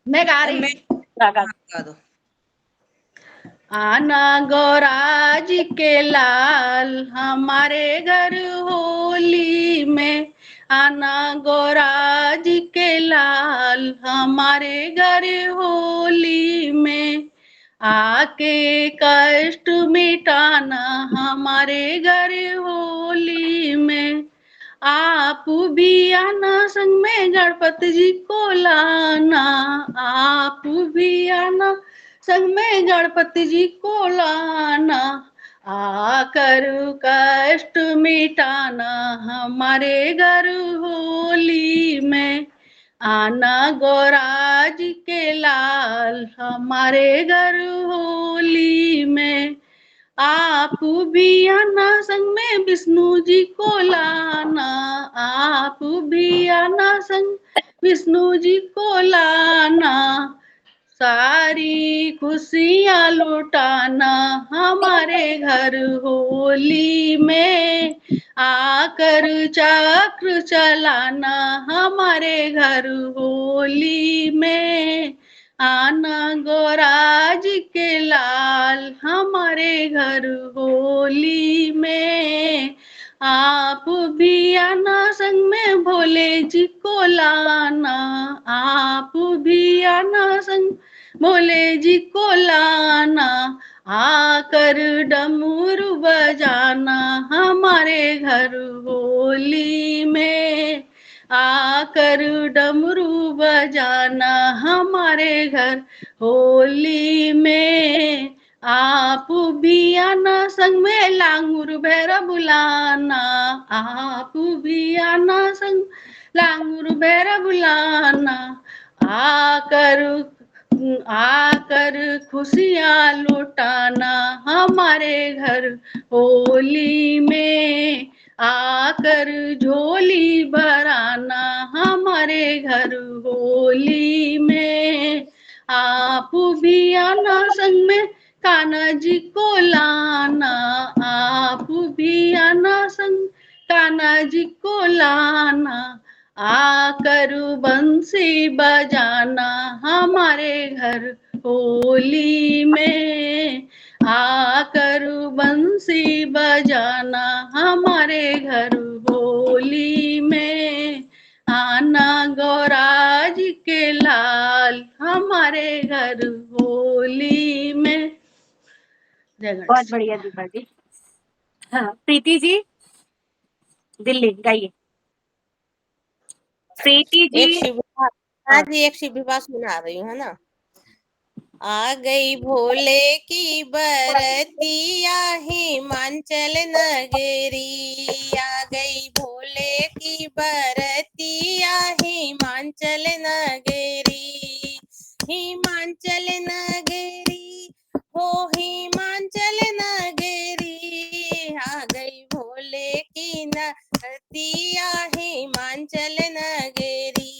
मैं गा रही मैं हूँ। गा दो। आना गौरा जी के लाल हमारे घर होली में, आना गौरा जी के लाल हमारे घर होली में, आके कष्ट मिटाना हमारे घर होली में। आप भी आना संग में गणपति जी को लाना, आप भी आना संग में गणपति जी को लाना, आकर कष्ट मिटाना हमारे घर होली में। आना गौरा जी के लाल हमारे घर होली में, आप भी आना संग में विष्णु जी को लाना, आप भी आना संग विष्णु जी को लाना, सारी खुशियाँ लुटाना हमारे घर होली में, आकर चक्र चलाना हमारे घर होली में। आना गौरा जी के लाल हमारे घर होली में, आप भी आना संग में भोले जी को लाना, आप भी आना संग भोले जी को लाना, आकर डमरू बजाना हमारे घर होली में, आकर डमरू बजाना हमारे घर होली में। आप भी आना संग में लांगुर भैरा बुलाना, आप भी आना संग लांगुर भैरा बुलाना, आकर आकर खुशियाँ लुटाना हमारे घर होली में, आकर झोली भराना हमारे घर होली में। आप भी आना संग में कान्हा जी को लाना, आप भी आना संग कान्हा जी को लाना, आकर बंसी बजाना हमारे घर होली में, आकर बंसी बजाना हमारे घर होली में। आना गौरा जी के लाल हमारे घर होली में। जय बहुत गणेश। बढ़िया दीपा जी। हाँ प्रीति जी, दिल्ली गाइए। प्रीति जी। एक शिव हाँ जी, एक शिव विवाह सुना रही हूँ, है ना। आ गई भोले की बरतिया हिमाचल नगरी, आ गई भोले की बरतिया हिमाचल नगरी, हिमाचल नगरी हो हिमाचल नगरी, आ गई भोले की नगरिया हिमाचल नगरी।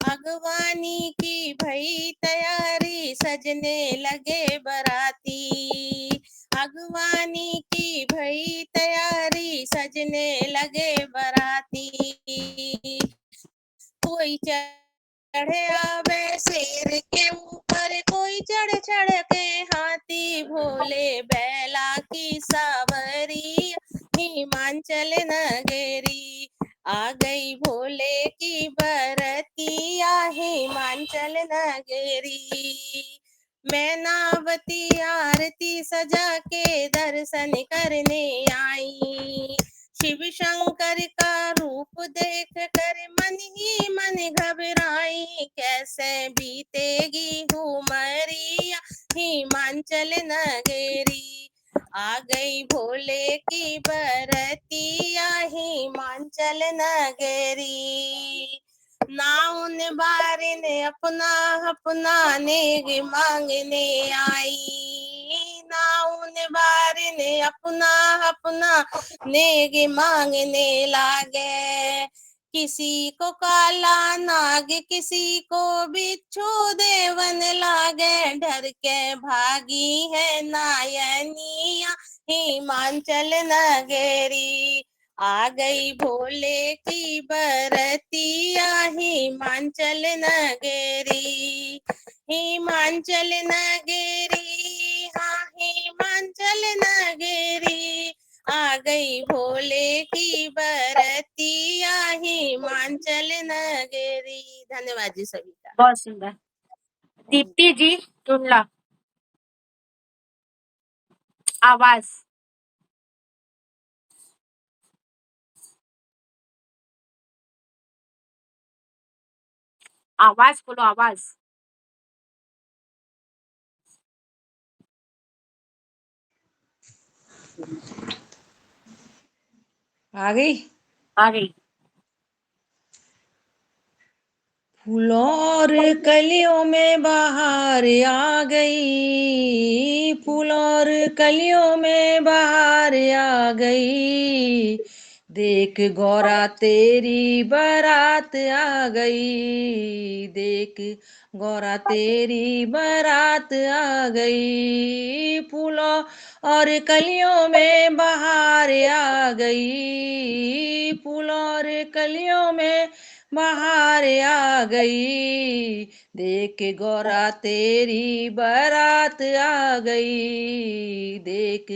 अगवानी की भई तैयारी सजने लगे बराती, अगवानी की भई तैयारी सजने लगे बराती, कोई चढ़े आवे शेर के ऊपर, कोई चढ़ चढ़ के हाथी, भोले बैला की सवारी हिमाचल नगरी, आ गई भोले की बरतिया हिमाचल नगरी। मैनावती आरती सजा के दर्शन करने आई, शिव शंकर का रूप देख कर मन ही मन घबराई, कैसे बीतेगी उमरिया हिमाचल नगरी, आ गई भोले की बरतिया हिमाचल नगरी। नाउन बारिन अपना अपना नेग मांगने आई, नाउन बारिन अपना अपना नेग मांगने लागे, किसी को काला नाग किसी को बिच्छू देवन लागे, डर के भागी है नायनिया हिमाचल नगरी, आ गई भोले की बरतिया हिमाचल नगरी, हिमाचल नगरी, हाँ हिमाचल नगरी, आ गई भोले की बरतिया हिमाचल नगरी। धन्यवाद जी सभी का। बहुत सुंदर। दीप्ति जी टुंडला, आवाज। आवाज बोलो, आवाज। आ गई। आ गई। फूलों और कलियों में बहार आ गई, फूलों और कलियों में बहार आ गई, देख गौरा तेरी बारात आ गई, देख गौरा तेरी बारात आ गई, फूलों और कलियों में बहार आ गई, फूलों और कलियों में बहार आ गई, देख गौरा तेरी बारात आ गई, देख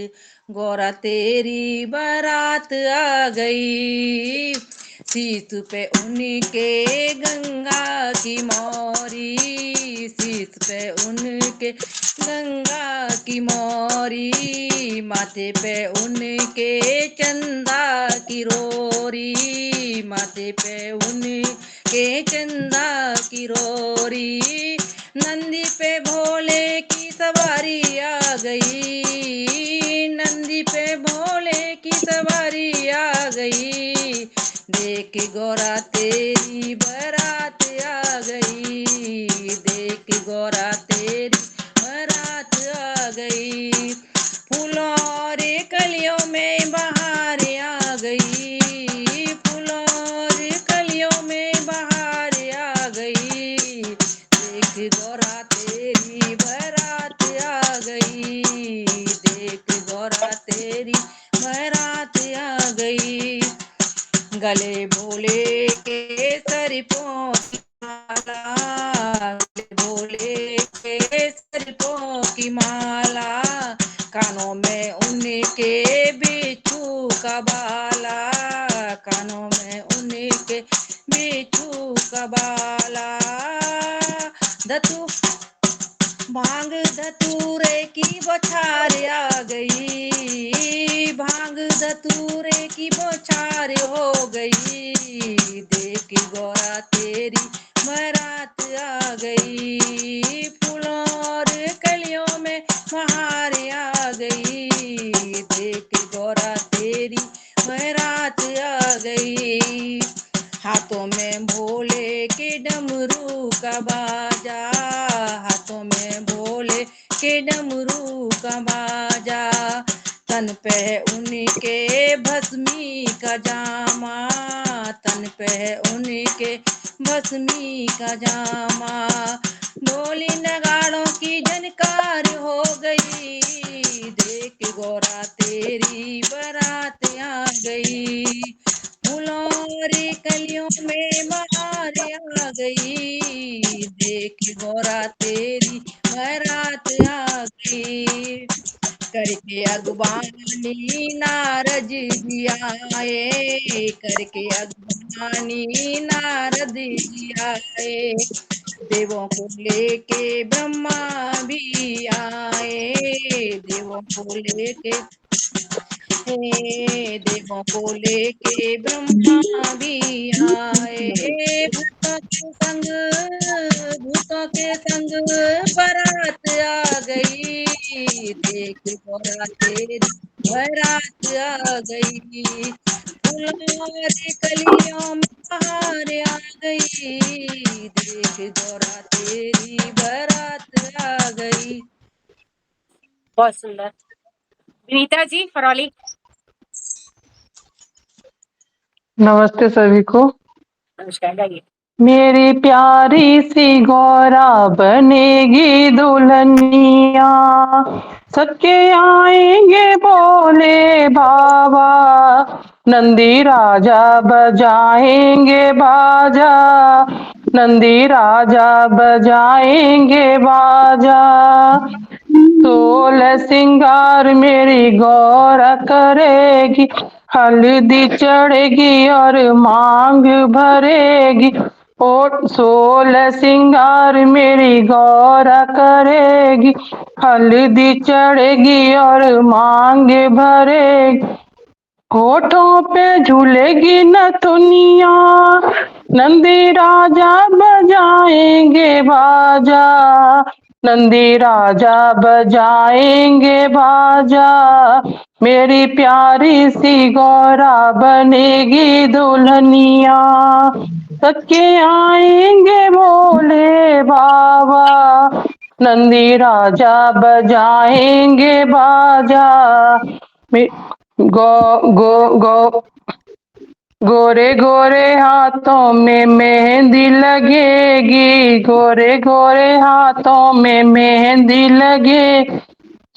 गौरा तेरी बारात आ गई, शीश पे उनके गंगा की मौरी, शीश पे उनके गंगा की मौरी, माथे पे उनके चंदा की रोरी, माथे पे उनके चंदा की रोरी, नंदी पे भोले की सवारी आ गई, नंदी पे भोले की सवारी आ गई, देख गौरा तेरी बारात आ गई, देख गौरा तेरी बारात आ गई, फूलों और कलियों में बहार आ गई, फूलों और कलियों में बहार आ गई, देख गौरा तेरी बारात आ गई, देख गौरा तेरी बारात आ गई, गले भोले के सरपों की माला, गले भोले के सरपों की माला, कानों में उनके बिच्छू का बाला, कानों में उनके बिच्छू का बाला, धतू भांग धतूरे की बौछार आ गई, भांग धतूरे की बौछार हो गई, देख गौरा तेरी बारात आ गई, फूलों और कलियों में बहार आ गई, देख गौरा तेरी बारात आ गई, हाथों में भोले के डमरू का बाजा, हाथों में भोले के डमरू का बाजा, तन पे उनके भस्मी का जामा, तन पे उनके भस्मी का जामा, ढोली नगाड़ों की झनकार हो गई, देख गौरा तेरी बारात आ गई, फूलों और कलियों में बहार आ गई, देख गौरा तेरी बारात आ गई, करके अगवानी नारद जी आए, करके अगवानी नारद जी आए, देवों को लेके ब्रह्मा भी आए, देवों को लेके देवों को लेके ब्रह्मा भी आए, भूतों के संग बारात आ गई, देख गौरा तेरी बारात आ गई, फूलों और कलियों में बहार आ गई, देख गौरा तेरी बारात आ गई। बहुत सुंदर। विनीता जी फरौली। नमस्ते सभी को। नमस्कार, गाइए। मेरी प्यारी सी गौरा बनेगी दुल्हनिया, सके आएंगे बोले बाबा, नंदी राजा बजाएंगे बाजा, नंदी राजा बजाएंगे बाजा। सोलह सिंगार मेरी गौरा करेगी, हल्दी चढ़ेगी और मांग भरेगी। ओ 16 सिंगार मेरी गौरा करेगी, हल्दी चढ़ेगी और मांग भरेगी। होठों पे झूलेगी नथुनिया, नंदी राजा बजाएंगे बाजा, नंदी राजा बजाएंगे बाजा। मेरी प्यारी सी गौरा बनेगी दुल्हनिया, सके आएंगे बोले बाबा, नंदी राजा बजाएंगे बाजा। मे- गो गो गो गोरे गोरे हाथों में मेहंदी लगेगी, गोरे गोरे हाथों में मेहंदी लगे।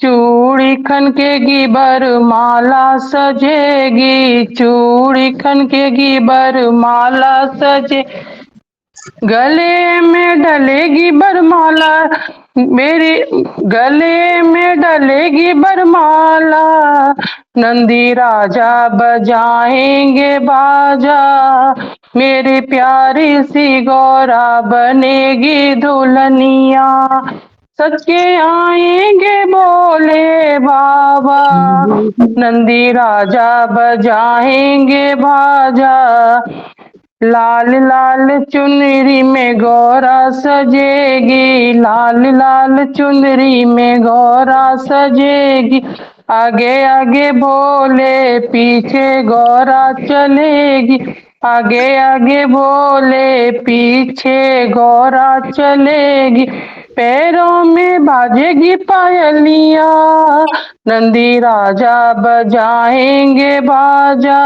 चूड़ी खनकेगी बरमाला सजेगी, चूड़ी खनकेगी बरमाला सजे। गले में डलेगी बरमाला मेरी, गले में डलेगी बरमाला, नंदी राजा बजाएंगे बाजा। मेरी प्यारी सी गौरा बनेगी दुल्हनिया, सच्चे आएंगे बोले बाबा, नंदी राजा बजाएंगे बाजा। लाल लाल चुनरी में गौरा सजेगी, लाल लाल चुनरी में गौरा सजेगी। आगे आगे भोले पीछे गौरा चलेगी, आगे आगे भोले पीछे गौरा चलेगी। पैरों में बाजेगी पायलिया, नंदी राजा बजाएंगे बाजा।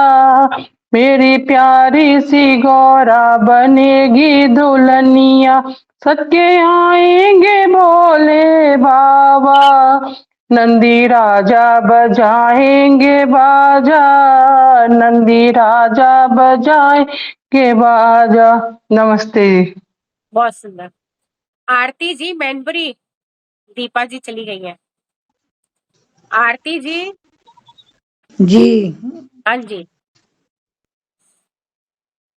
मेरी प्यारी सी गौरा बनेगी दुल्हनिया, सके आएंगे भोले बाबा, नंदी राजा बजाएंगे बाजा, नंदी राजा बजाएंगे बाजा। नमस्ते। बहुत सुंदर। आरती जी मैनपुरी, दीपा जी चली गई है। आरती जी। जी। हाँ जी।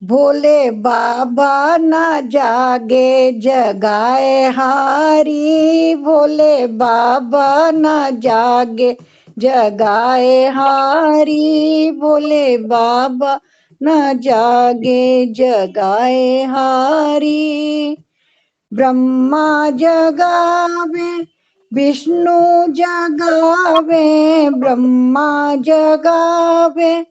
भोले बाबा ना जागे जगाए हारी, भोले बाबा ना जागे जगाए हारी, भोले बाबा ना जागे जगाए हारी। ब्रह्मा जगावे विष्णु जगावे, ब्रह्मा जगावे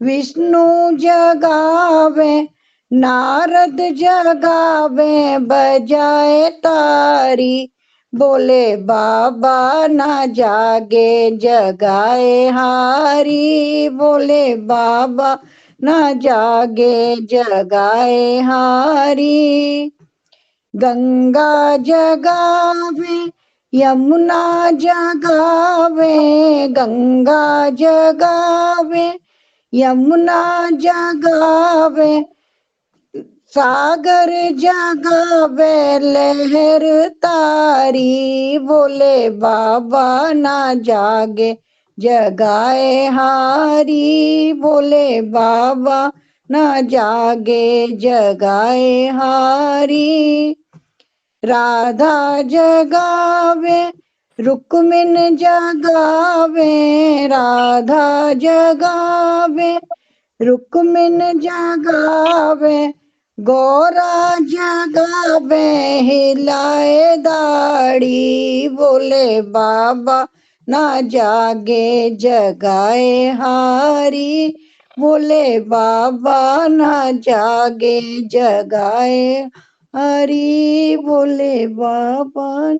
विष्णु जगावे, नारद जगावे बजाए तारी, बोले बाबा ना जागे जगाए हारी, बोले बाबा ना जागे जगाए हारी। गंगा जगावे यमुना जगावे, गंगा जगावे यमुना जगावे, सागर जगावे लहर तारी, बोले बाबा ना जागे जगाए हारी, बोले बाबा ना जागे जगाए हारी। राधा जगावे रुक्मिन जगावे, राधा जगावे रुक्मिन जगावे, गौरा जगावे हिलाए दाढ़ी, बोले बाबा ना जागे जगाए हारी, बोले बाबा ना जागे जगाए हरी, बोले बाबा।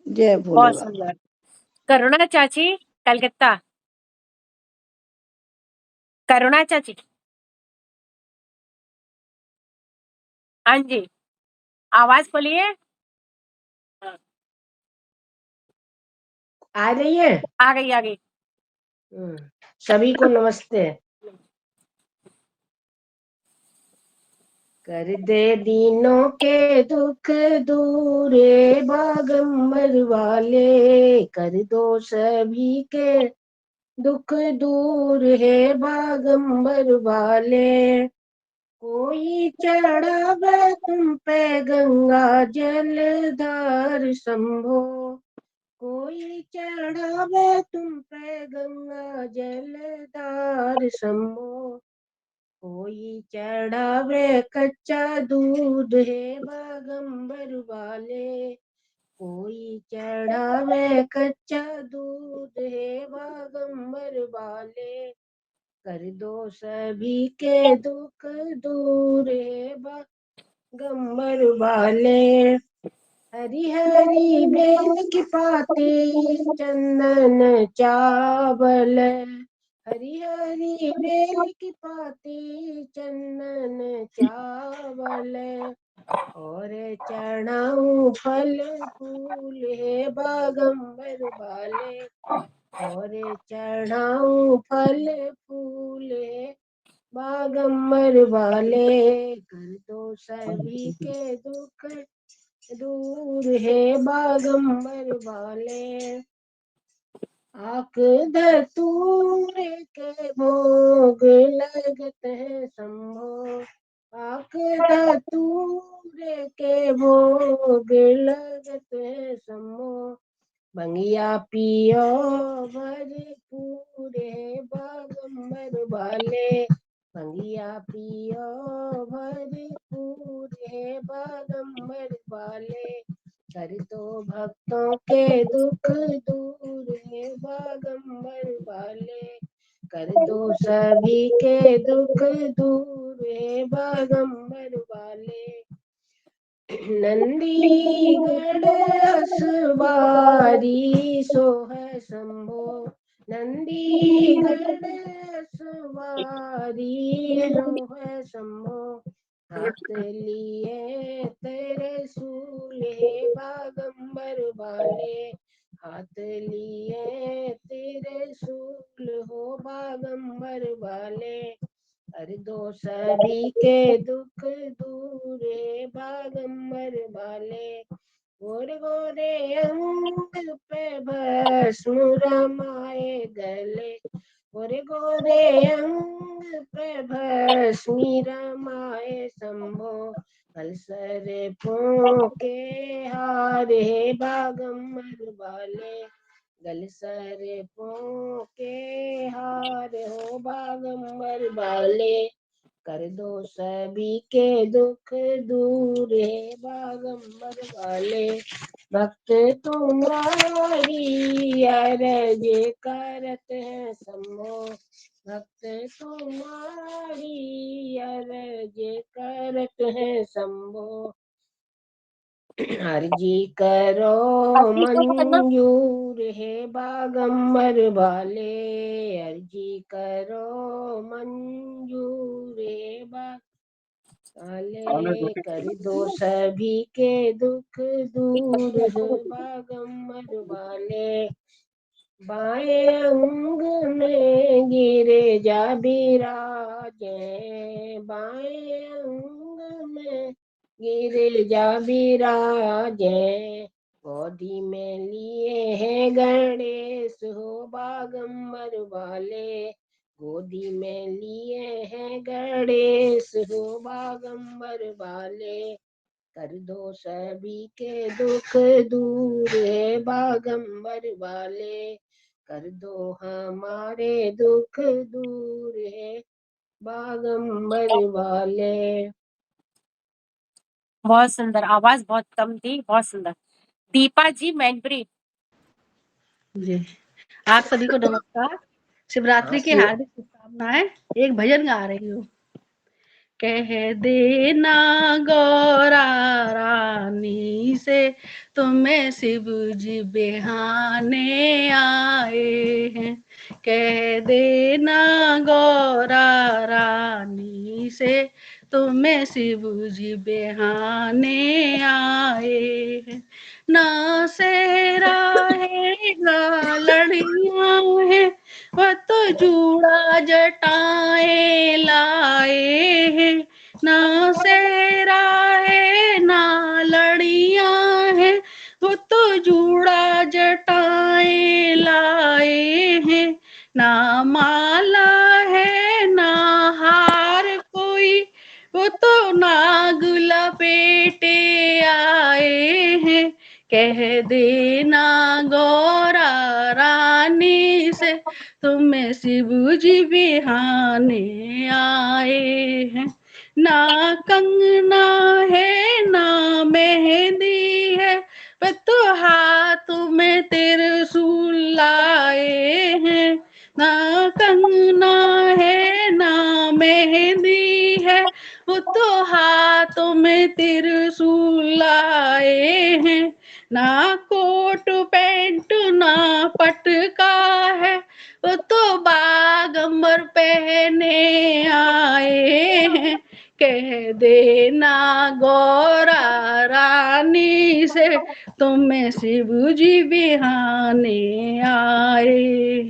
जय भोले बहुत बाबा। सुंदर। करुणा चाची कलकत्ता, करुणा चाची। हाँ जी, आवाज खोलिए। आ रही है? आ गई आ गई। सभी को नमस्ते। कर दे दीनों के दुख दूर हे बागंबर वाले, कर दो सभी के दुख दूर है बागंबर वाले। कोई चढ़ावे तुम पे गंगा जलधार शंभो, कोई चढ़ावे तुम पे गंगा जलधार शंभो, कोई चढ़ावे कच्चा दूध है बागंबर वाले, कोई चढ़ावे कच्चा दूध है बागंबर वाले। कर दो सभी के दुख दूर है बागंबर वाले। हरी हरी बेल की पाती चंदन चावल, हरी हरी बेल की पाती चंदन चावल, और चढ़ाऊं फल फूल है बागंबर वाले, और चढ़ाऊं फल फूल है बागंबर वाले। कर दो सभी के दुख दूर है बागंबर वाले। आक धतूर के भोग लगत है शंभो, आक धतूर के भोग लगत है शंभो, बंगिया पियो भरपूर है बागंबर वाले, बंगिया पियो भरपूर है बागंबर वाले। कर दो भक्तों के दुख दूर है बागंबर वाले, कर दो सभी के दुख दूर है बागंबर वाले। नंदीगढ़ असवारी सोह शंभो, नंदीगढ़ असवारी रोह शंभो, हाथ लिए तेरे सूल है बागंबर वाले, हाथ लिए तेरे सूल हो बागंबर वाले। कर दो सभी के दुख दूर है बागंबर वाले। गोरे गोरे अंग पे भस्म रमाए गले, गोरे गोरे अंग पे भस्मी रमाए शंभो, कलसर के हार है बागंबर वाले, गलसर के हार हो बागंबर वाले। कर दो सभी के दुख दूर है बागंबर वाले। भक्त तुम्हारी अरज करत है शंभो, भक्त तुम्हारी अरज करत है शंभो, अर्जी करो अर्जी करो करना। मंजूर है बागंबर वाले, अर्जी करो मंजूर है वाले। कर दो सभी के दुख दूर है बागंबर वाले। बाएं अंग में गिरे जा बिराजे, बाएं अंग में गिरे जा बिराजे, गोदी में लिए हैं गणेश हो बागंबर वाले, गोदी में लिए हैं गणेश हो बागंबर वाले। कर दो सभी के दुख दूर है बागंबर वाले, कर दो हमारे दुख दूर है बागंबर वाले। बहुत सुंदर, आवाज बहुत कम थी, बहुत सुंदर। दीपा जी मैनपुरी। जी, आप सभी को नमस्कार। शिवरात्रि की हार्दिक शुभकामनाएं। एक भजन गा रही हूँ। कह देना गौरा रानी से तुम्हें शिव जी बिहाने आए हैं, कह देना गौरा रानी से तुम्हें शिव जी बिहाने आए हैं। ना सेरा है लड़ियां है वह तो जूड़ा जटाए लाए है ना सेरा है ना लड़ियां है वो तो जूड़ा जटाए लाए हैं ना माला है ना हार कोई वो तो नाग लपेटे आए हैं कह देना गौरा रानी से तुम्हें शिव जी बिहाने आए हैं ना कंगना है ना मेहंदी है पर तो हाथ में त्रिशूल लाए हैं ना कंगना है ना मेहंदी है वो तो हाथों में त्रिशूल लाए हैं ना कोट पैंट ना पटका है वो तो बागंबर पहने आए हैं कह देना गौरा रानी से तुम्हें शिव जी बिहाने आए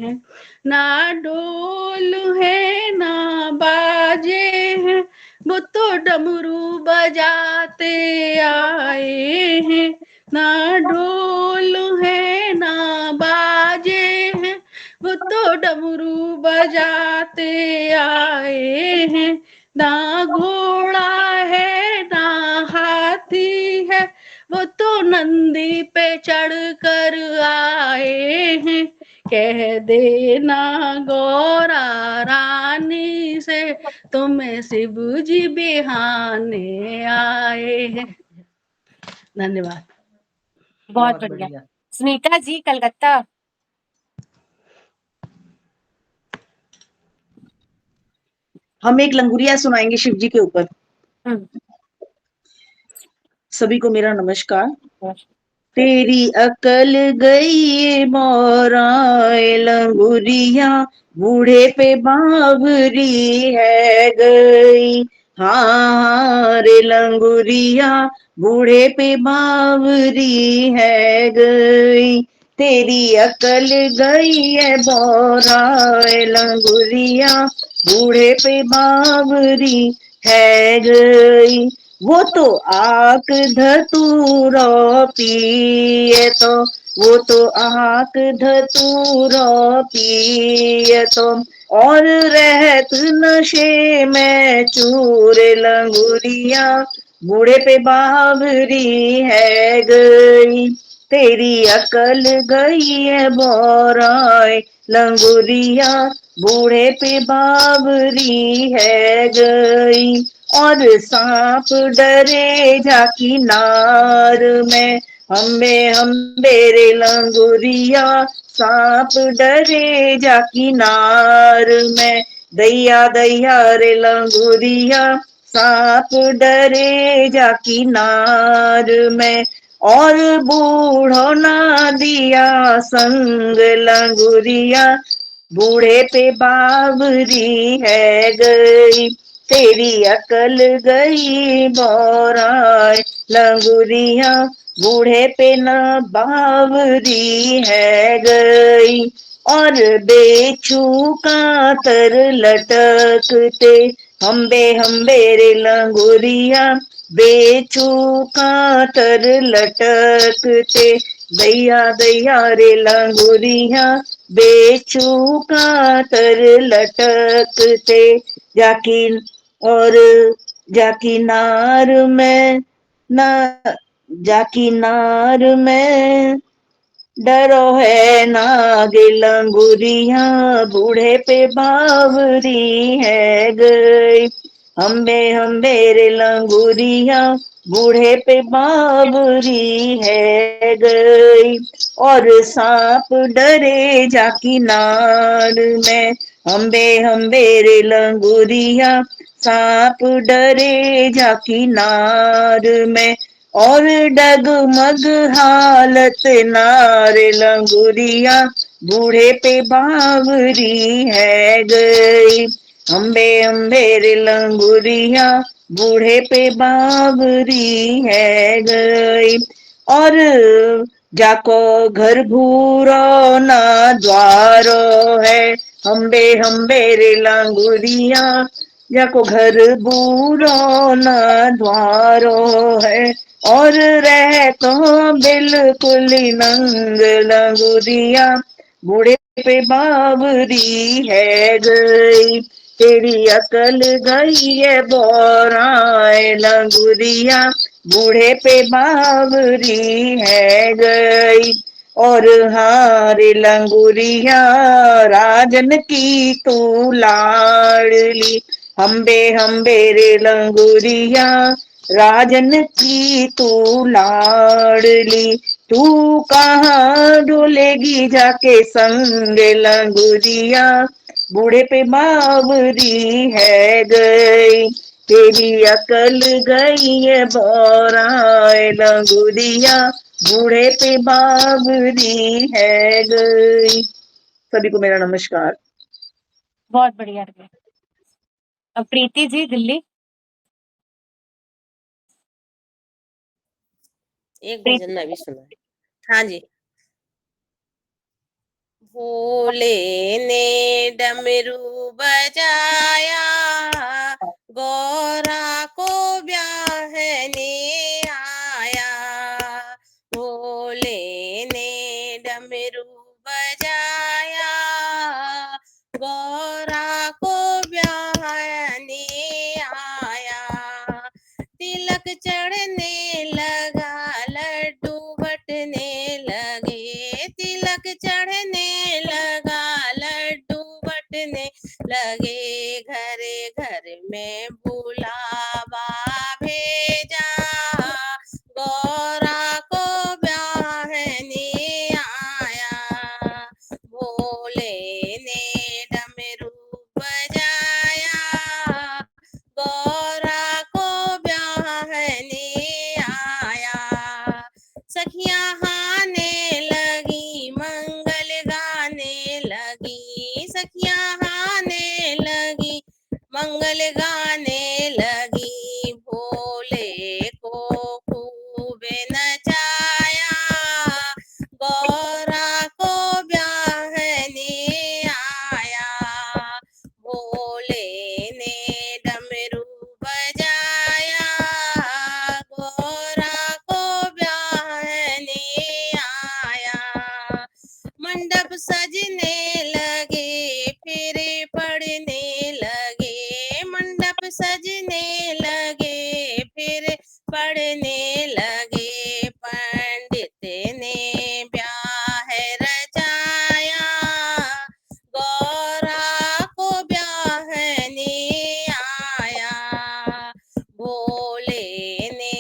हैं ना डोल है ना बाजे हैं वो तो डमरू बजाते आए हैं ना ढोल है ना बाजे हैं वो तो डमरू बजाते आए हैं ना घोड़ा है ना हाथी है वो तो नंदी पे चढ़ कर आए हैं कह देना गौरा रानी से तुम्हें शिव जी बिहाने आए हैं। धन्यवाद। बहुत बढ़िया। सुनीता जी कलकत्ता। हम एक लंगुरिया सुनाएंगे शिव जी के ऊपर। सभी को मेरा नमस्कार। तेरी अकल गई मोराए लंगुरिया बूढ़े पे बावरी है गई। हाँ रे लंगुरिया बूढ़े पे बावरी है गई। तेरी अकल गई है बोराए लंगुरिया बूढ़े पे बावरी है गई। वो तो आक धतूरा पिए तो वो तो आक धतूरा पिए तो और रहत नशे में चूर लंगुरिया बूढ़े पे बावरी है गई। तेरी अकल गई है बोराए लंगुरिया बूढ़े पे बावरी है गई। और सांप डरे झाकी नार में हम्बे रे लंगुरिया सांप डरे झाकी नार में। दैया दैया रे लंगुरिया सांप डरे झाकी नार में। और बूढ़ो ना दिया संग लंगुरिया बूढ़े पे बावरी है गई। तेरी अकल गई बोराए लंगुरिया बूढ़े पे न बावरी है गई। और बेचू कातर लटकते हम्बे रे लंगुरिया बेचू कातर लटकते। दैया दैया रे लंगुरिया बेचू कातर लटकते। जाकिन और जाकी नार में ना जाकी नार में डरो है नागे लंगुरिया बूढ़े पे बावरी है गई। हम्बे रे लंगुरिया बूढ़े पे बावरी है गई। और सांप डरे जाकी नार में हम्बे रे लंगुरिया सांप डरे जाकी नार में। और डगमग हालत नारे लंगुरिया बूढ़े पे बावरी है गई। हम्बे रे लंगुरिया बूढ़े पे बावरी है गई। और जाको घर भूरो ना द्वारो है, हम्बे हम्बे रे लांगुरिया, जाको घर भूरो ना द्वारो है, और रह तो बिल्कुल ही नंग लंगुरिया, बूढ़े पे बावरी है गई, तेरी अकल गई है बोराए लंगुरिया, बूढ़े पे बावरी है गई। और हारे लंगुरिया राजन की तू लाडली, हम्बे हम्बे रे लंगुरिया राजन की तू लाडली, तू कहाँ डोलेगी जाके संग लंगुरिया, बूढ़े पे बावरी है गई, तेरी अकल गई है बोराए लंगुरिया, बूढ़े पे बावरी है गई। सभी को मेरा नमस्कार। बहुत बढ़िया रहे। अब प्रीति जी दिल्ली। एक प्रीति भजन मैं भी सुना। हाँ जी। भोले ने डमरू बजाया, गौरा को ब्याहने आया, भोले ने डमरू बजाया, गौरा को ब्याहने आया, तिलक चढ़ने लगा लड्डू बटने लगे, तिलक चढ़ने लगा लड्डू बटने लगे, घर घर में बुलावा भेजा, गौरा को ब्याहने आया, भोले ने डमरू बजाया, गौरा को ब्याहने आया, सखियां हाने लगी मंगल गाने लगी, सखियां हाने लगी मंगल गाने लगी, भोले को खूब नचाया, गौरा को ब्याहने आया, भोले ने डमरू बजाया, गौरा को ब्याहने आया, मंडप सजने लगे फिर पड़ने लगे, मंडप सजने लगे फिर पड़ने लगे, पंडित ने ब्याह रचाया, गौरा को ब्याहने आया, भोले ने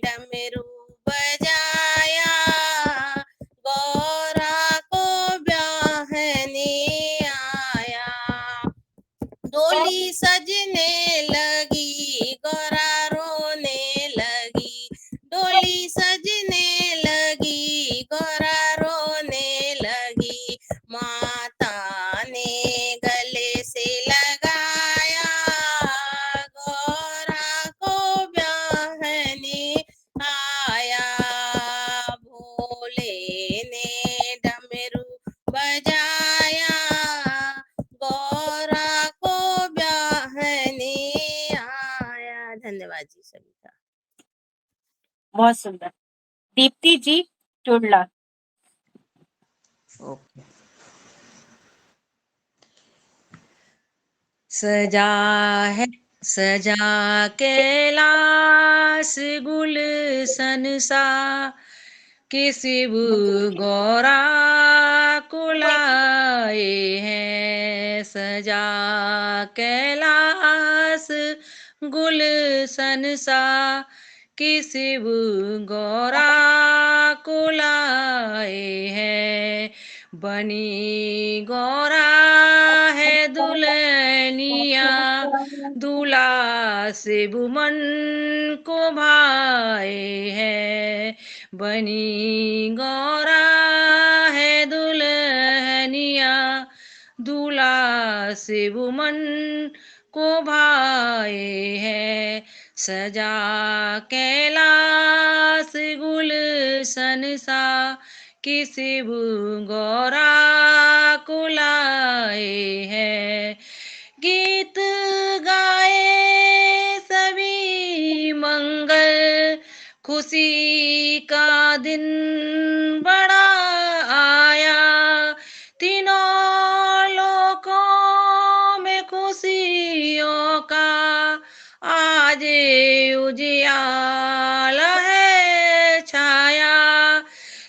डमरू बजाया, गौरा को ब्याहने आया, डोली सजने लगी गौरा रोने लगी, डोली सजने लगी गौरा रोने लगी, माता ने गले से लगाया, गौरा को ब्याहने आया, भोले ने डमरू बजाया, गौरा को ब्याहने आया। धन्यवाद जी सभी का। बहुत सुंदर। दीप्ति जी टुडला। ओके। सजा कैलाश गुलशन सा, कि शिव गौरा को लाए हैं, सजा कैलाश गुलशन सा, कि शिव गौरा को लाए हैं, बनी गौरा है दुल्हनिया, दूल्हा शिव मन को भाए है, बनी गौरा है दुल्हनिया, दूल्हा शिव मन को भाए है, सजा कैलाश गुलशन संसा कि शिव गौरा को लाए हैं। गीत गाए सभी मंगल, खुशी का दिन बड़ा आया। तीनों लोकों में खुशियों का आज उजियाला है छाया।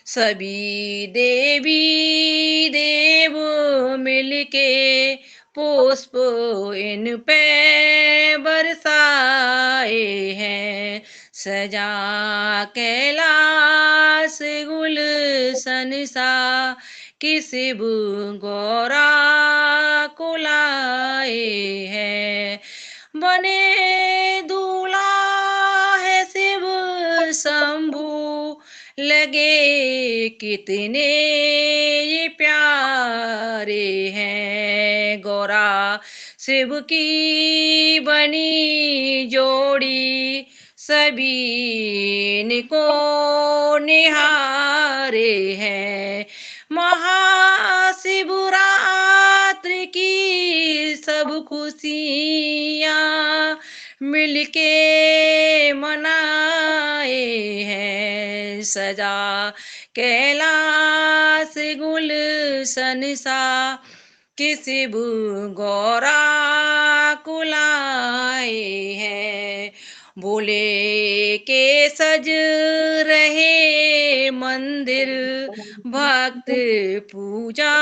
सभी देवी देव मिलके पुष्प इन पे बरसाए हैं। सजा कैलाश गुलशन सा कि शिव गौरा को लाए हैं। बने दूल्हा है शिव शंभू, लगे कितने ये प्यारे हैं। गौरा शिव की बनी जोड़ी, सभी को निहारे हैं। महाशिवरात्रि की सब खुशियाँ मिलके मनाए हैं। सजा कैलाश गुलशन सा कि शिव गौरा को लाए हैं। भोले के सज रहे मंदिर, भक्त पूजा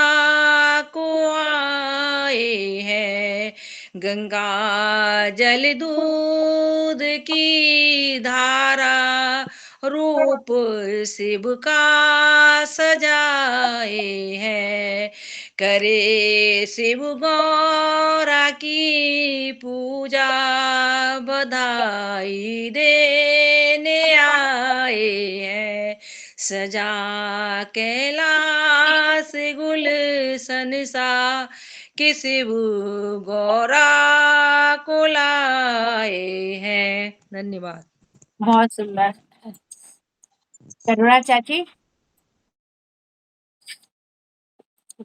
को आए हैं। गंगा जल दूध की धारा, रूप शिव का सजाए हैं। करे शिव गौरा की पूजा, बधाई देने आए हैं। सजा कैलाश गुलशन सा कि शिव गौरा को लाए हैं। धन्यवाद। बहुत सुंदर। करुणा चाची,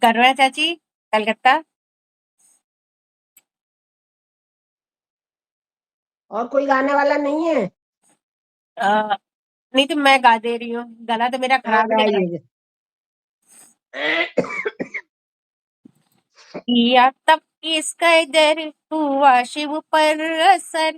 करुणा चाची कलकत्ता। और कोई गाने वाला नहीं है? नहीं तो मैं गा दे रही हूँ, गला तो मेरा हाँ खराब ही लग रहा है। गाइए। किया तब इस कदर हुआ शिव पर असर,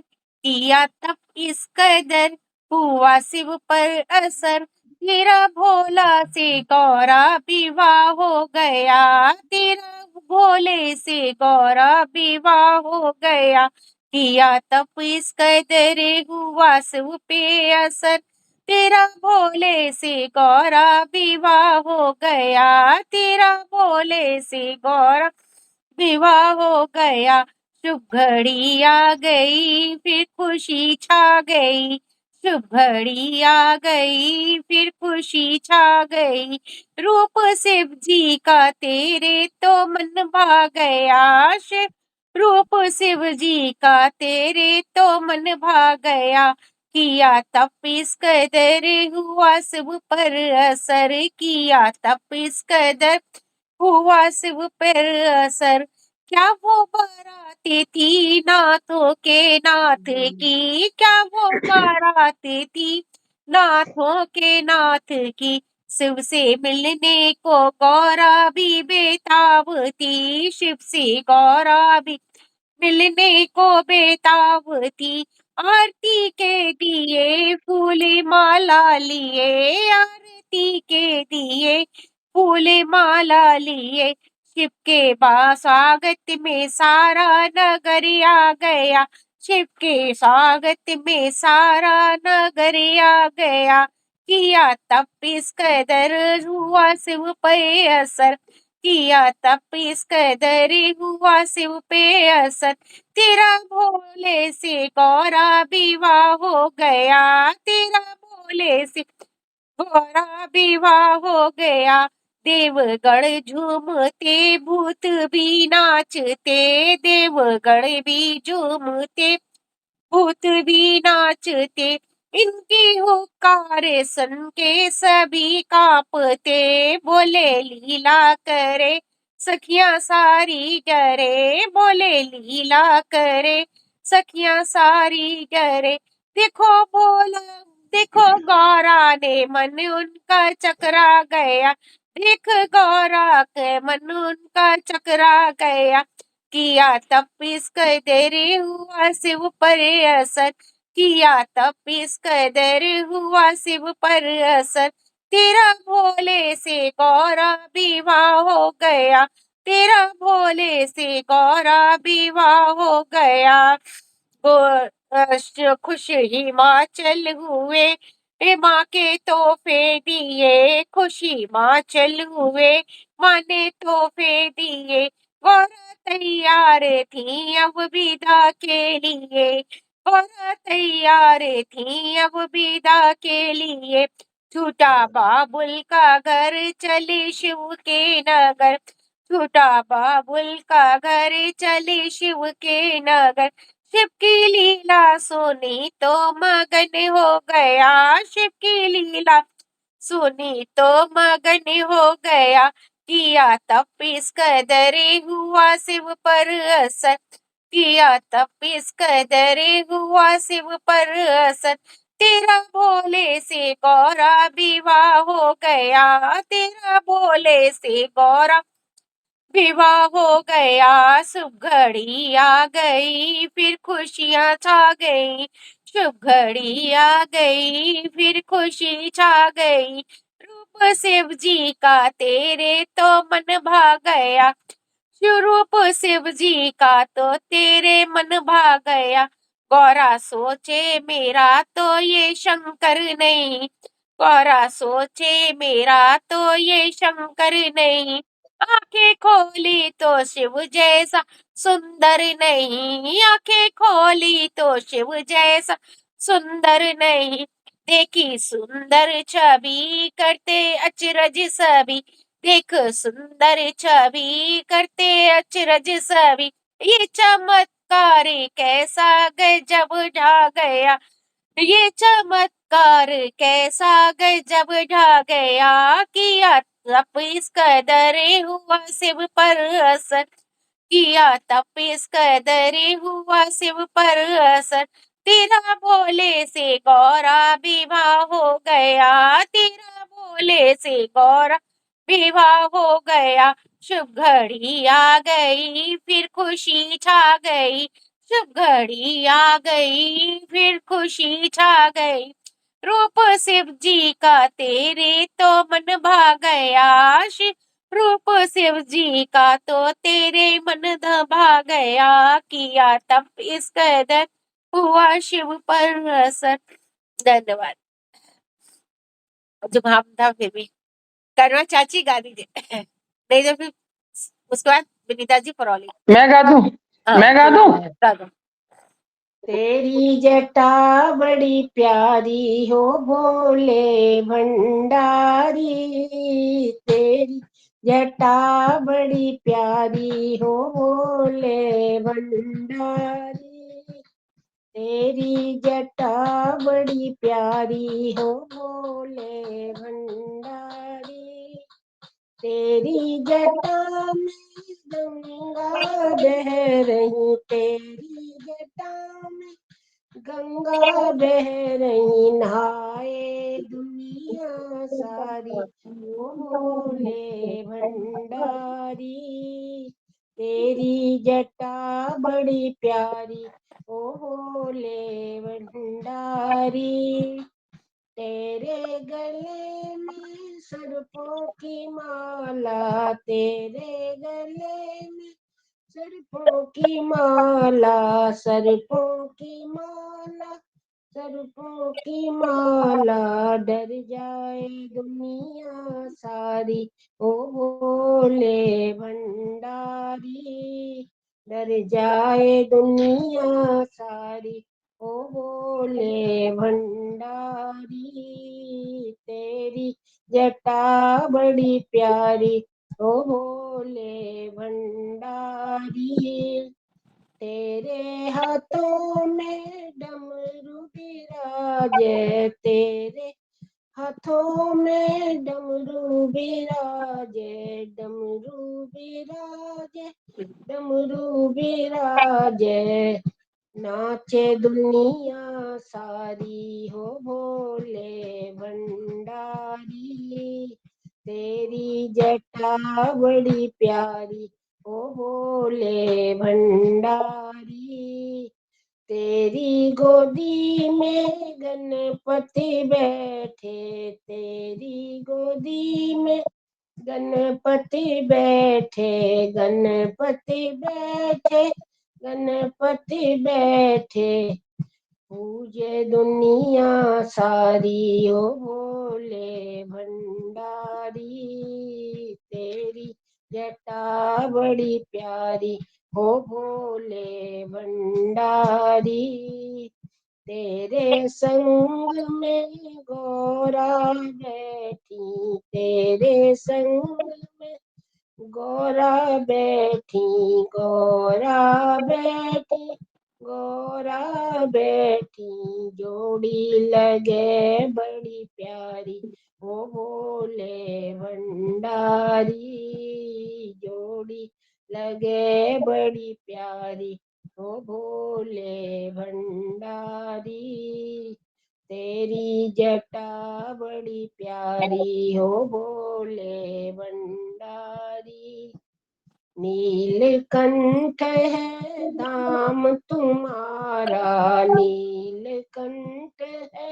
किया तब इस कदर हुआ शिव पर असर। तेरा भोला से गौरा विवाह हो गया, तेरा भोले से गौरा विवाह हो गया। किया तब इस कदर हुआ शिव पे असर, तेरा भोले से गौरा विवाह हो गया, तेरा भोले से गौरा विवाह हो गया। शुभ घड़ी आ गई फिर खुशी छा गई, शुभ घड़ी आ गई फिर खुशी छा गई। रूप शिव जी का तेरे तो मन भा गया, रूप शिव जी का तेरे तो मन भा गया। किया तप इस कदर हुआ शिव पर असर, किया तप इस कदर हुआ शिव पर असर। क्या वो बाराती थी नाथों के नाथ की, क्या वो बाराती थी नाथों के नाथ की। शिव से मिलने को गौरा भी बेताब थी, शिव से गौरा भी मिलने को बेताब थी। आरती के दिए फूल माला लिए, आरती के दिए फूल माला लिए। शिव के स्वागत में सारा नगर आ गया, शिव के स्वागत में सारा नगर आ गया। किया तप इस कदर हुआ शिव पे असर, किया तप इस कदर हुआ शिव पे असर। तेरा भोले से गौरा विवाह हो गया, तेरा भोले से गौरा विवाह हो गया। देवगण झूमते भूत भी नाचते, देवगण भी झूमते भूत भी नाचते। इनकी हुक्कारे सुन के सभी कांपते, बोले लीला करे सखियां सारी डरे, बोले लीला करे सखियां सारी डरे। देखो बोला देखो गौरा ने मन उनका चकरा गया, देख गौरा के मन उनका चकरा गया। किया तप इसका देर हुआ शिव पर असर, किया तप इस कदर हुआ शिव पर असर। तेरा भोले से गौरा विवाह हो गया, तेरा भोले से गौरा विवाह हो गया। खुश हिमाचल हुए, माँ के तोहफे दिए, खुशी हिमाचल हुए, माँ ने तोहफे दिए। गौरा तैयार थी अब विदा के लिए, गौरा तैयार थी अब विदा के लिए। छूटा बाबुल का घर चले शिव के नगर, छूटा बाबुल का घर चले शिव के नगर। शिव की लीला सुनी तो मगन हो गया, शिव की लीला सुनी तो मगन हो गया। किया तप इस कदर हुआ शिव पर असर, किया तप इस कदर हुआ शिव पर असर। तेरा भोले से गौरा विवाह हो गया, तेरा भोले से गौरा विवाह हो गया। शुभ घड़ी आ गई फिर खुशियां छा गई, शुभ घड़ी आ गई फिर खुशी छा गई। रूप शिव जी का तेरे तो मन भा गया, स्वरूप शिव जी का तो तेरे मन भा गया। गौरा सोचे मेरा तो ये शंकर नहीं, गौरा सोचे मेरा तो ये शंकर नहीं। आंखें खोली तो शिव जैसा सुंदर नहीं, आंखें खोली तो शिव जैसा सुंदर नहीं। देखी सुंदर छवि करते अचरज सभी, देख सुंदर छवि करते अचरज सभी। ये चमत्कार कैसा गजब ढा गया, ये चमत्कार कैसा गजब ढा गया। किया तप इस कदर हुआ शिव पर असर, किया तप इस कदर हुआ शिव पर असर। तेरा भोले से गौरा विवाह हो गया, तेरा भोले से गौरा विवाह हो गया। शुभ घड़ी आ गई फिर खुशी छा गई, शुभ घड़ी आ गई फिर खुशी छा गई। रूप शिव जी का तेरे तो मन भा गया, रूप शिव जी का तो तेरे मन भा गया। किया तप इस कदर हुआ शिव पर असर। धन्यवाद। जुकाम था फिर भी करवा चाची गा दीजिए, नहीं तो फिर उसके बाद विनीता जी परौली। मैं गा दूं, हाँ, मैं गा दूं। गा दो। तेरी जटा बड़ी प्यारी हो भोले भंडारी, तेरी जटा बड़ी प्यारी हो भोले भंडारी, तेरी जटा बड़ी प्यारी हो भोले भंडारी। तेरी जटा में गंगा बह रही, तेरी जटा में गंगा बह रही, नहाए दुनिया सारी ओ भोले भंडारी। तेरी जटा बड़ी प्यारी ओ भोले भंडारी, तेरे गले में सर्पों की माला, तेरे गले में सर्पों की माला, सर्पों की माला, सर्पों की माला, डर जाए दुनिया सारी ओ भोले भंडारी, डर जाए दुनिया सारी ओ भोले भंडारी। तेरी जटा बड़ी प्यारी ओ भोले भंडारी, तेरे हाथों में डमरू बिराजे, तेरे हाथों में डमरू बिराजे, डमरू बिराजे, डमरू बिराजे। नाचे दुनिया सारी हो भोले भंडारी, तेरी जटा बड़ी प्यारी ओ भोले भंडारी। तेरी गोदी में गणपति बैठे, तेरी गोदी में गणपति बैठे, गणपति बैठे, गणपति बैठे। पूजे दुनिया सारी ओ भोले भंडारी, तेरी जटा बड़ी प्यारी हो भोले भंडारी। तेरे संग में गौरा बैठी, तेरे संग में गौरा बैठी, गौरा बैठी, गौरा बैठी। जोड़ी लगे बड़ी प्यारी ओ भोले भंडारी, जोड़ी लगे बड़ी प्यारी ओ भोले भंडारी। तेरी जटा बड़ी प्यारी हो भोले भंडारी। नीलकंठ है धाम तुम्हारा, नीलकंठ है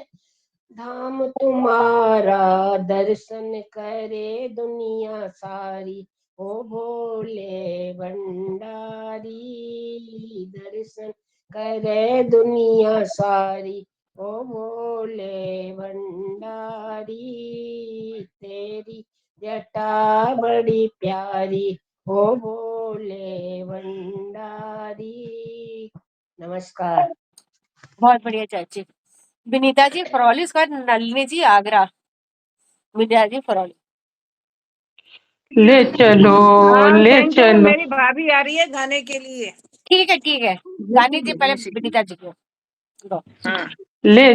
धाम तुम्हारा। दर्शन करे दुनिया सारी ओ भोले भंडारी, दर्शन करे दुनिया सारी ओ भोले भंडारी। तेरी जटा बड़ी प्यारी ओ भोले भंडारी। नमस्कार। बहुत बढ़िया चाची। विनीता जी फरौली, उसके बाद नलिनी जी आगरा। विद्या जी फरौली। ले चलो ले चलो। मेरी भाभी आ रही है गाने के लिए। ठीक है गाने जी पहले विनीता जी को। लो। ले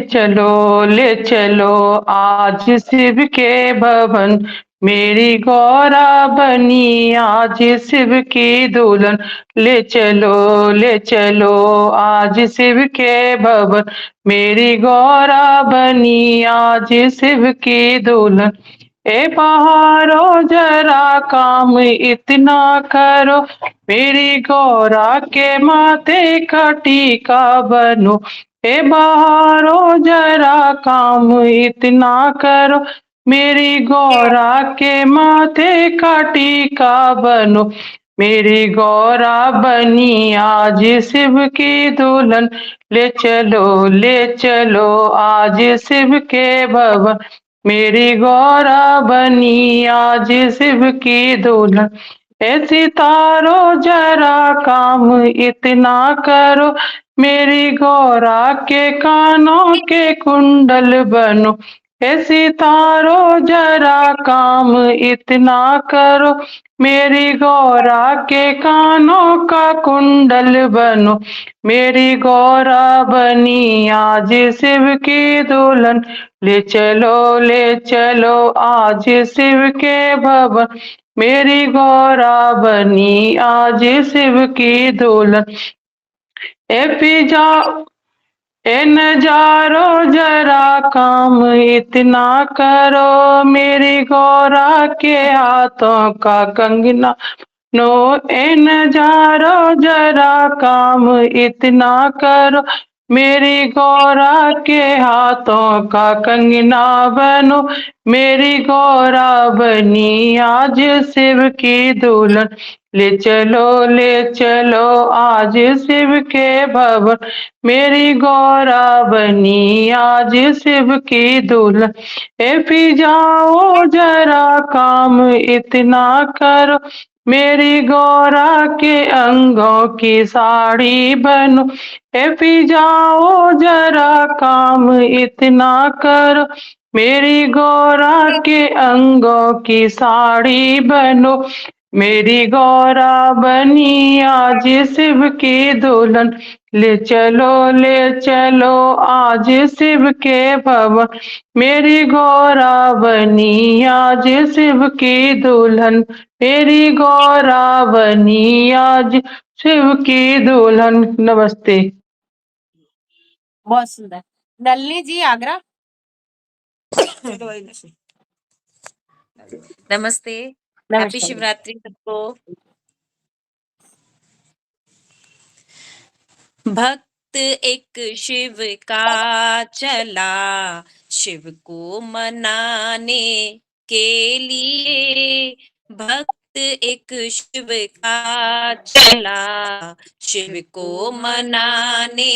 चलो आज शिव के भवन, मेरी गौरा बनी आज शिव की दुल्हन। ले चलो आज शिव के भवन, मेरी गौरा बनी आज शिव की दुल्हन। ए बहारो जरा काम इतना करो, मेरी गौरा के माथे का टीका बनो। ए बहारो जरा काम इतना करो, मेरी गौरा के माथे का टीका बनो। मेरी गौरा बनी आज शिव की दुल्हन, ले चलो आज शिव के भवन, मेरी गौरा बनी आज शिव की दुल्हन। ए सितारो जरा काम इतना करो, मेरी गौरा के कानों के कुंडल बनो। ए सितारो जरा काम इतना करो, मेरी गौरा के कानों का कुंडल बनो। मेरी गौरा बनी आज शिव की दुल्हन, ले चलो आज शिव के भवन, मेरी गौरा बनी आज शिव की दुल्हन। ए पिजा ए नजारो जरा काम इतना करो, मेरी गौरा के हाथों का कंगना नो। ए नजारो जरा काम इतना करो, मेरी गौरा के हाथों का कंगना बनो। मेरी गौरा बनी आज शिव की दुल्हन, ले चलो आज शिव के भवन, मेरी गौरा बनी आज शिव की दुल्हन। ए पिजाओ जरा काम इतना करो, मेरी गौरा के अंगों की साड़ी बनो। ए पिजाओ जरा काम इतना करो, मेरी गौरा के अंगों की साड़ी बनो। मेरी गौरा बनी आज शिव की दुल्हन, ले चलो आज शिव के भवन। मेरी गौरा बनी आज शिव की दुल्हन, मेरी गौरा बनी आज शिव की दुल्हन। नमस्ते। बहुत सुंदर। नलिनी जी आगरा। नमस्ते, हैप्पी नमस्कार। शिवरात्रि सबको। भक्त एक शिव का चला, शिव को मनाने के लिए। भक्त एक शिव का चला, शिव को मनाने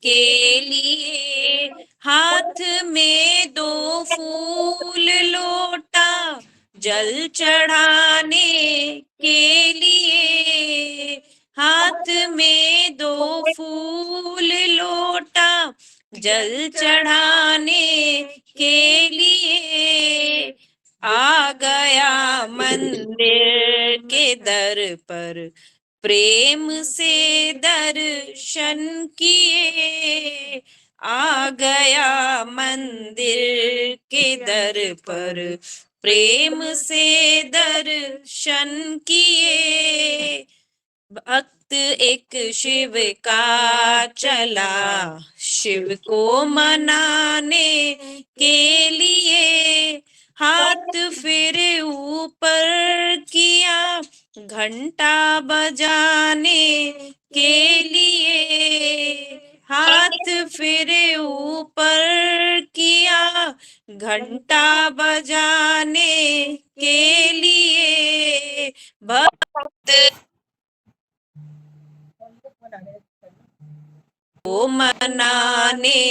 के लिए। हाथ में 2 फूल लोटा, जल चढ़ाने के लिए। हाथ में 2 फूल लोटा, जल चढ़ाने के लिए। आ गया मंदिर के दर पर, प्रेम से दर्शन किए। आ गया मंदिर के दर पर, प्रेम से दर्शन किए। भक्त एक शिव का चला, शिव को मनाने के लिए। हाथ फिर ऊपर किया, घंटा बजाने के लिए। हाथ फिर ऊपर किया, घंटा बजाने के लिए। भक्त को मनाने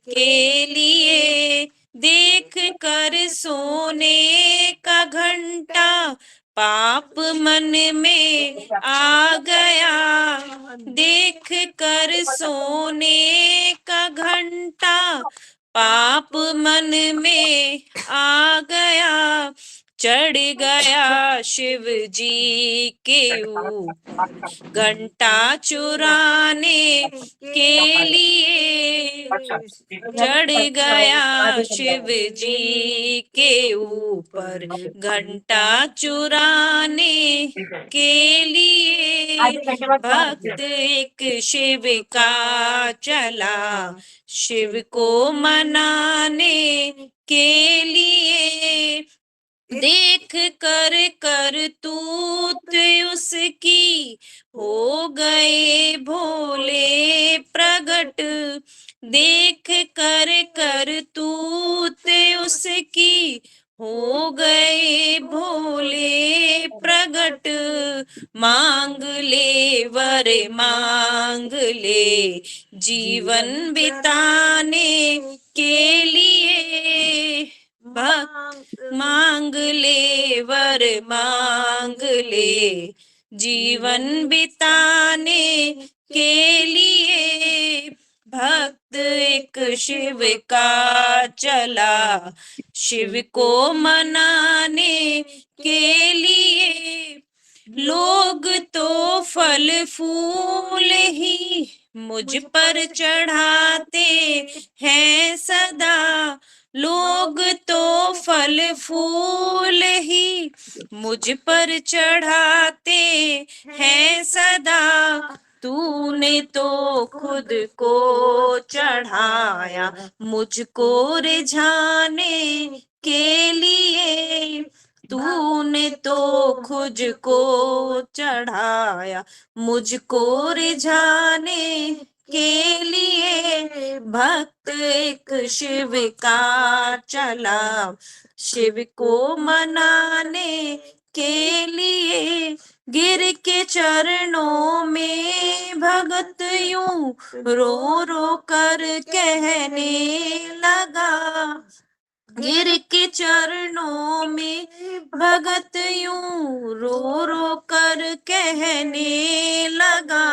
के लिए। देख कर सोने का घंटा, पाप मन में आ गया। देख कर सोने का घंटा, पाप मन में आ गया। चढ़ गया शिव जी के ऊपर, घंटा चुराने के लिए। चढ़ गया शिव जी के ऊपर, घंटा चुराने के लिए। भक्त एक शिव का चला, शिव को मनाने के लिए। देख कर तूत उसकी, हो गए भोले प्रगट। देख कर तूत उसकी, हो गए भोले प्रगट। मांग ले वर मांग ले, जीवन बिताने के लिए। मांग ले वर मांग ले, जीवन बिताने के लिए। भक्त एक शिव का चला, शिव को मनाने के लिए। लोग तो फल फूल ही मुझ पर चढ़ाते हैं सदा। लोग तो फल फूल ही मुझ पर चढ़ाते हैं सदा। तूने तो खुद को चढ़ाया, मुझको रिझाने के लिए। तूने तो खुद को चढ़ाया, मुझको रिझाने के लिए। भक्त एक शिव का चला, शिव को मनाने के लिए। गिर के चरणों में भगत यूं रो रो कर कहने लगा। गिर के चरणों में भगत यूं रो रो कर कहने लगा।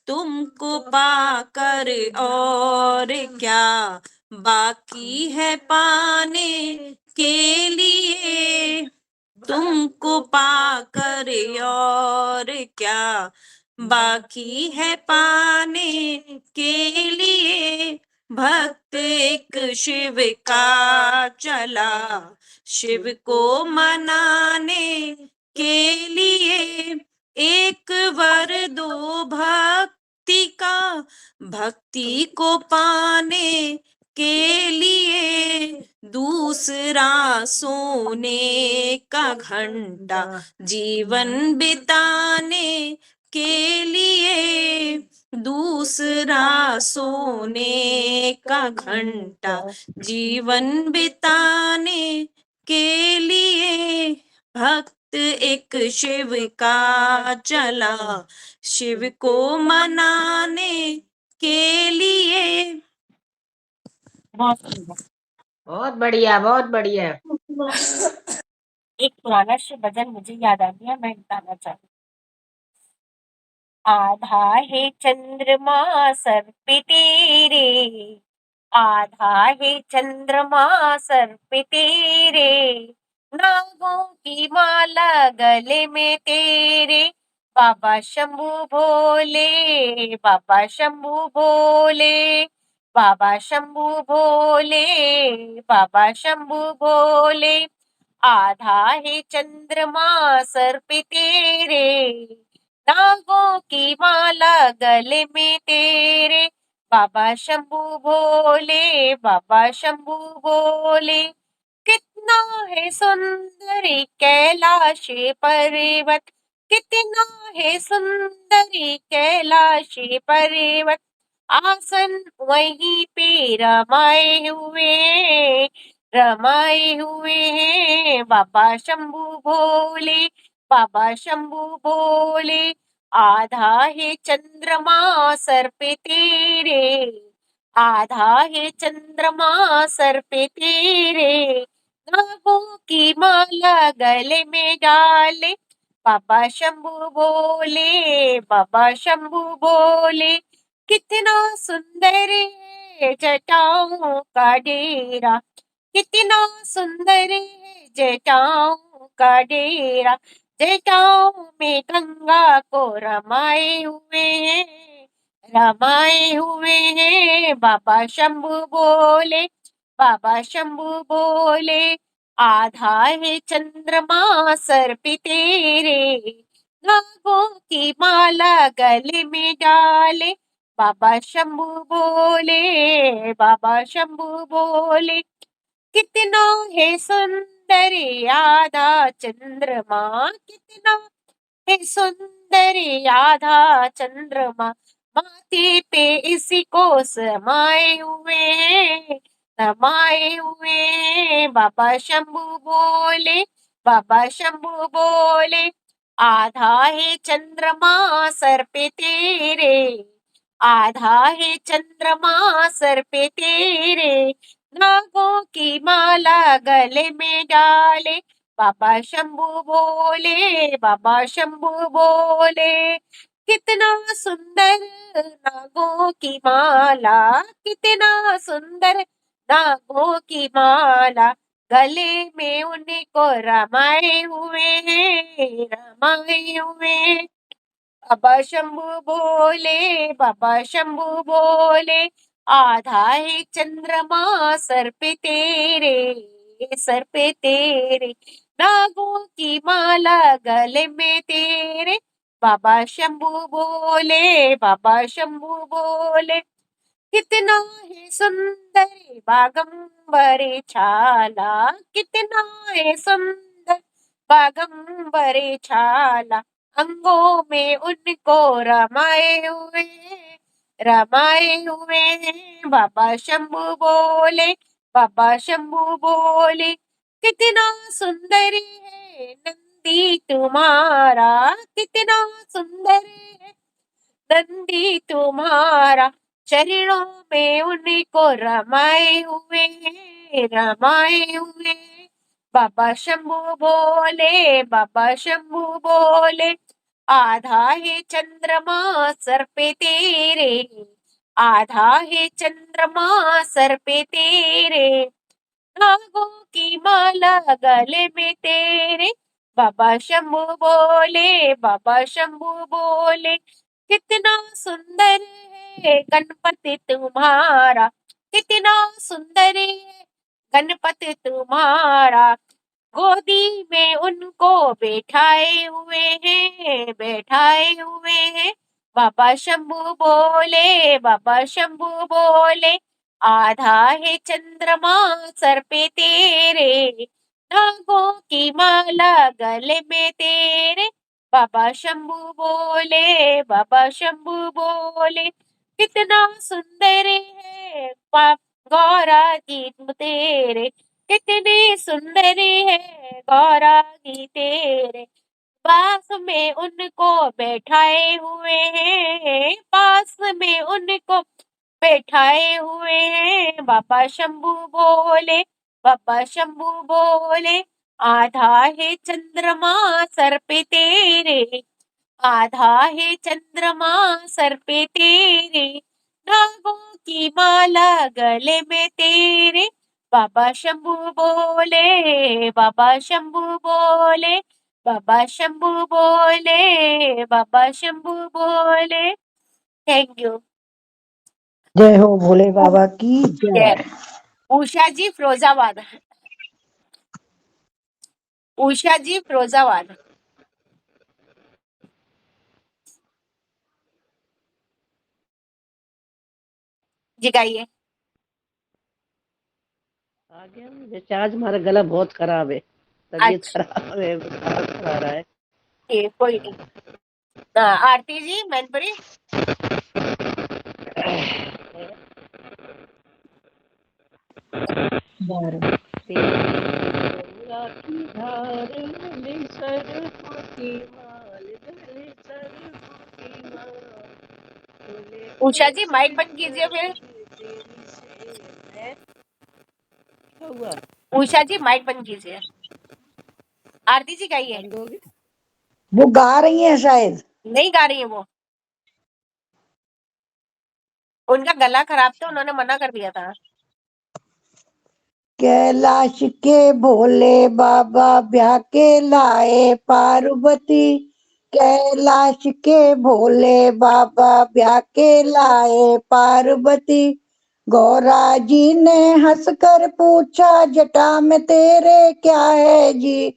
तुमको पाकर और क्या बाकी है पाने के लिए। तुमको पाकर पर और क्या बाकी है पाने के लिए। भक्त एक शिव का चला शिव को मनाने के लिए। एक वर दो भक्ति का भक्ति को पाने के लिए। दूसरा सोने का घंटा जीवन बिताने के लिए। दूसरा सोने का घंटा जीवन बिताने के लिए। भक्त एक शिव का चला शिव को मनाने के लिए। बहुत सुंदर। बहुत बढ़िया, बहुत बढ़िया। एक पुराना शिव भजन मुझे याद आ गया, मैं गाना चाहती हूँ। आधा है चंद्रमा सर पे तेरे, आधा है चंद्रमा सर पे तेरे, नागों की माला गले में तेरे। बाबा शंभू भोले, बाबा शंभू भोले, बाबा शंभू भोले, बाबा शंभू भोले। आधा है चंद्रमा सर पे तेरे, नागों की माला गले में तेरे। बाबा शंभू भोले, बाबा शंभू भोले। कितना है सुंदरी कैलाश पर्वत, कितना है सुंदरी कैलाश पर्वत। आसन वहीं पे रमाए हुए, रमाए हुए हैं बाबा शंभू भोले, बाबा शंभू भोले। आधा है चंद्रमा सर पे तेरे, आधा है चंद्रमा सर पे तेरे, नागों की माला गले में डाले। बाबा शंभू भोले, बाबा शंभू भोले। कितना सुंदर है जटाओं का डेरा, कितना सुंदर है जटाओं का डेरा। जटाओं में गंगा को रमाए हुए हैं, रमाए हुए हैं बाबा शंभू भोले, बाबा शंभू भोले। आधा है चंद्रमा सर पे तेरे, नागों की माला गले में डाले। बाबा शंभू भोले, बाबा शंभू भोले। कितना है सुंदर आधा चंद्रमा, कितना है सुंदर आधा चंद्रमा। माथे पे इसी को समाये हुए हैं, समाये हुए हैं बाबा शंभू भोले, बाबा शंभू भोले। आधा है चंद्रमा सर पे तेरे, आधा है चंद्रमा सर पे तेरे, नागों की माला गले में डाले। बाबा शंभू भोले, बाबा शंभू भोले। कितना सुंदर नागों की माला, कितना सुंदर नागों की माला। गले में उनको रमाए हुए हैं, रमाए हुए हैं। बाबा शंभू भोले, बाबा शंभू भोले। आधा है चंद्रमा सर पे तेरे, सर पे तेरे, नागों की माला गले में तेरे। बाबा शंभू भोले, बाबा शंभू भोले। कितना है सुंदर बागंबरे छाला, कितना है सुंदर बागंबरे छाला। अंगों में उनको रमाए हुए हैं, रमाए हुए हैं बाबा शंभू भोले, बाबा शंभू भोले। कितना सुंदर है नंदी तुम्हारा, कितना सुंदर है नंदी तुम्हारा। चरणों में उनको रमाए हुए हैं, रमाए हुए हैं बाबा शंभू भोले, बाबा शंभू भोले। आधा है चंद्रमा सर पे तेरे, आधा है चंद्रमा सर पे तेरे, नागों की माला गले में तेरे। बाबा शंभू बोले, बाबा शंभू बोले, कितना सुंदर है गणपति तुम्हारा, कितना सुंदर है गणपति तुम्हारा। गोदी में उनको बैठाए हुए हैं, बैठाए हुए हैं। बाबा शंभू बोले, बाबा शंभू बोले, आधा है चंद्रमा सर पे तेरे, नागों की माला गले में तेरे। बाबा शंभू बोले, बाबा शंभू बोले, कितना सुंदर है गौरा जी तेरे, कितने सुंदर है गौरा जी तेरे। पास में उनको बैठाए हुए हैं, पास में उनको बैठाए हुए हैं। बाबा शंभू बोले, बाबा शंभू बोले, आधा है चंद्रमा सर पे तेरे, आधा है चंद्रमा सर पे तेरे, नागों की माला गले में तेरे। बाबा शंभू बोले, बाबा शंभू बोले, बाबा शंभू बोले, बाबा शंभू बोले। Thank you. जय हो भोले बाबा की जय। उषा जी फिरोजाबाद, उषा जी फिरोजाबाद। जी गाइए। आगे हम जैसे आज हमारा गला बहुत खराब है, तबीयत अच्छा खराब है, बुखार आ रहा है। कोई नहीं। आरती जी मैनपुरी। गंगा की धार गले सरसों की माल, गले सरसों की माल, बोले उषा जी माइक बंद कीजिए फिर। तेरी से है। क्या हुआ? उषा जी माइक बंद कीजिए। आरती जी गाइए। बंद हो गया? वो गा रही हैं शायद। नहीं गा रही है वो, उनका गला खराब था, उन्होंने मना कर दिया था। कैलाश के भोले बाबा ब्याह के लाए पार्वती, कैलाश के भोले बाबा ब्याह के लाए पार्वती। गौरा जी ने हंसकर पूछा जटा में तेरे क्या है जी,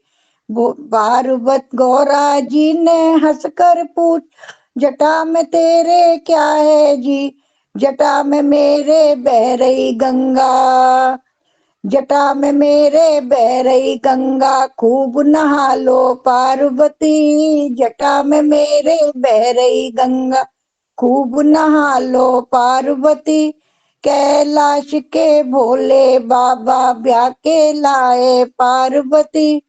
पार्वत गौरा जी ने हंसकर पूछ जटा में तेरे क्या है जी, जटा में मेरे बह रही गंगा, जटा में मेरे बह रही गंगा, खूब नहा लो पार्वती, जटा में मेरे बह रही गंगा, खूब नहा लो पार्वती। कैलाश के भोले बाबा ब्याह के लाए पार्वती।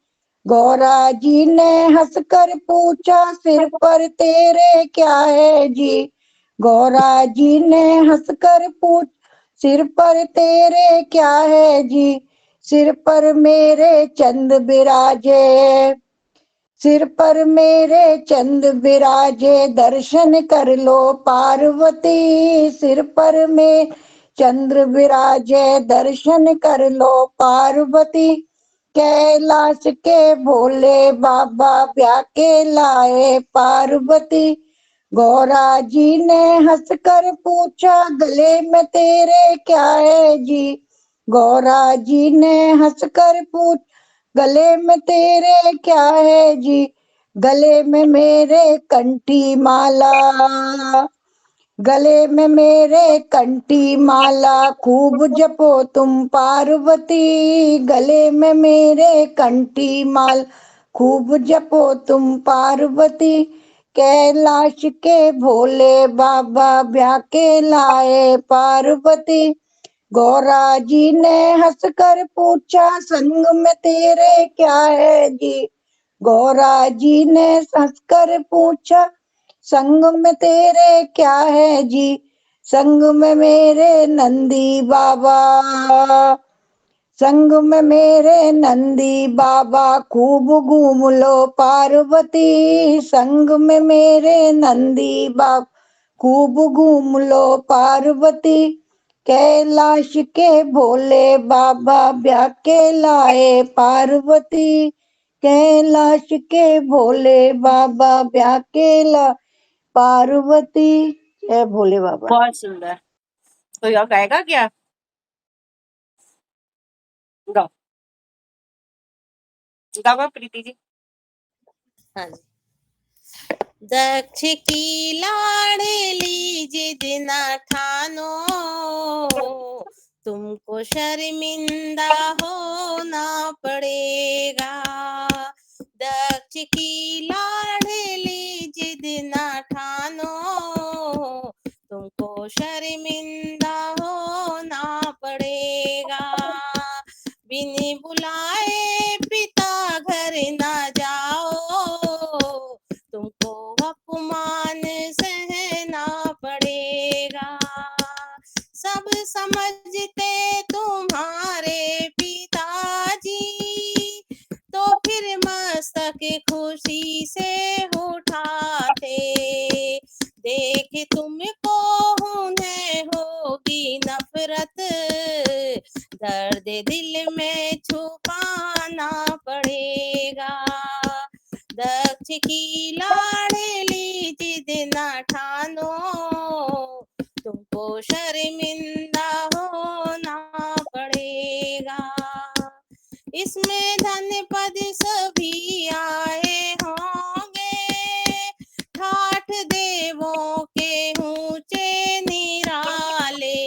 गौरा जी ने हंसकर पूछा सिर पर तेरे क्या है जी, गौरा जी ने हंसकर पूछ सिर पर तेरे क्या है जी, सिर पर मेरे चंद विराजे, सिर पर मेरे चंद विराजे, दर्शन कर लो पार्वती, सिर पर में चंद्र विराजे, दर्शन कर लो पार्वती। कैलाश के भोले बाबा ब्याह के लाए पार्वती। गौरा जी ने हंसकर पूछा गले में तेरे क्या है जी, गौरा जी ने हंसकर पूछ गले में तेरे क्या है जी, गले में मेरे कंठी माला, गले में मेरे कंठी माला, खूब जपो तुम पार्वती, गले में मेरे कंठी माल, खूब जपो तुम पार्वती। कैलाश के भोले बाबा ब्याह के लाए पार्वती। गौरा जी ने हंसकर पूछा संग में तेरे क्या है जी, गौरा जी ने हंसकर पूछा संग में तेरे क्या है जी, संग में मेरे नंदी बाबा, संग में मेरे नंदी बाबा, खूब घूम लो पार्वती, संग में मेरे नंदी बाबा, खूब घूम लो पार्वती। कैलाश के भोले बाबा ब्याह के लाए पार्वती। कैलाश के भोले बाबा ब्याके लाए पार्वती। जय भोले बाबा। बहुत सुंदर। कोई और गाएगा क्या? गाओ गाओ प्रीति जी। हाँ जी। दक्ष की लाडली जिद न ठानो, तुमको शर्मिंदा होना पड़ेगा। दक्ष की लाडली जिद न ठानो, तुमको शर्मिंदा होना पड़ेगा। बिन बुलाए पिता घर न जाओ, तुमको अपमान सहना पड़ेगा। सब समझते तुम्हारे पिताजी, तो फिर मस्तक खुशी से उठाते। देख तुमको उन्हें होगी नफरत, दर्द दिल में छुपाना पड़ेगा। दक्ष की लाडली जिद न ठानो, तुमको शर्मिंदा होना पड़ेगा। इसमें धन पद सभी आए होंगे, ठाठ देवों के ऊंचे निराले।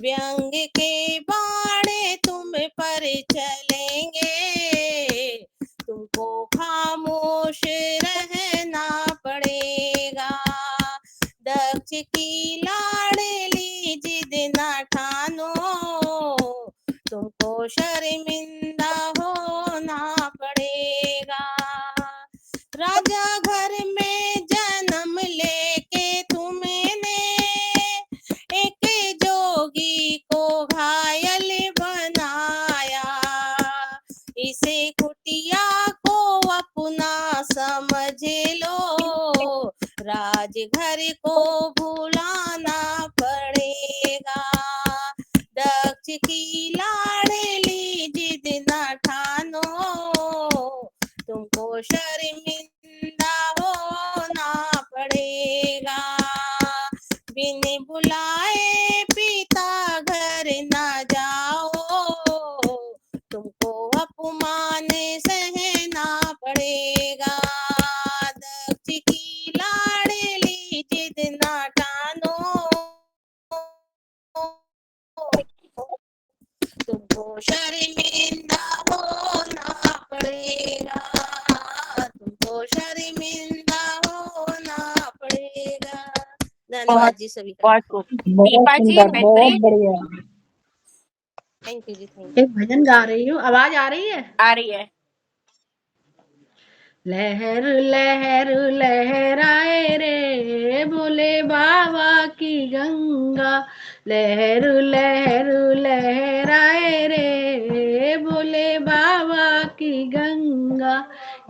व्यंग के बाणे तुम पर चलेंगे, तुमको खामोश रहना पड़ेगा। दक्ष की लाडली जिद न ठानो, तुमको शर्मिंदा होना पड़ेगा। राजा घर में जन्म लेके तुमने एक जोगी को घायल बनाया। इसे कुटिया को अपना समझ लो, राजघर को भुलाना पड़ेगा। दक्ष की लाडली जिद न ठानो, तुमको शर्मिंदा होना पड़ेगा। बिन बुलाए पिता घर न जाओ, तुमको अपमान सहना पड़ेगा। दक्ष की लाडली जिद न ठानो, तुमको शर्मिंदा होना पड़ेगा। तुमको शर्मिंदा होना पड़ेगा। धन्यवाद जी सभी का। बहुत खूब। बहुत दीपा जी सुंदर, बहुत बेहतरीन। बढ़िया। Thank you ji, thank you. एक भजन गा रही हूँ, आवाज आ रही है? आ रही है। लहर लहर लहराए रे भोले बाबा की गंगा। लहर लहर लहराए रे भोले बाबा की गंगा।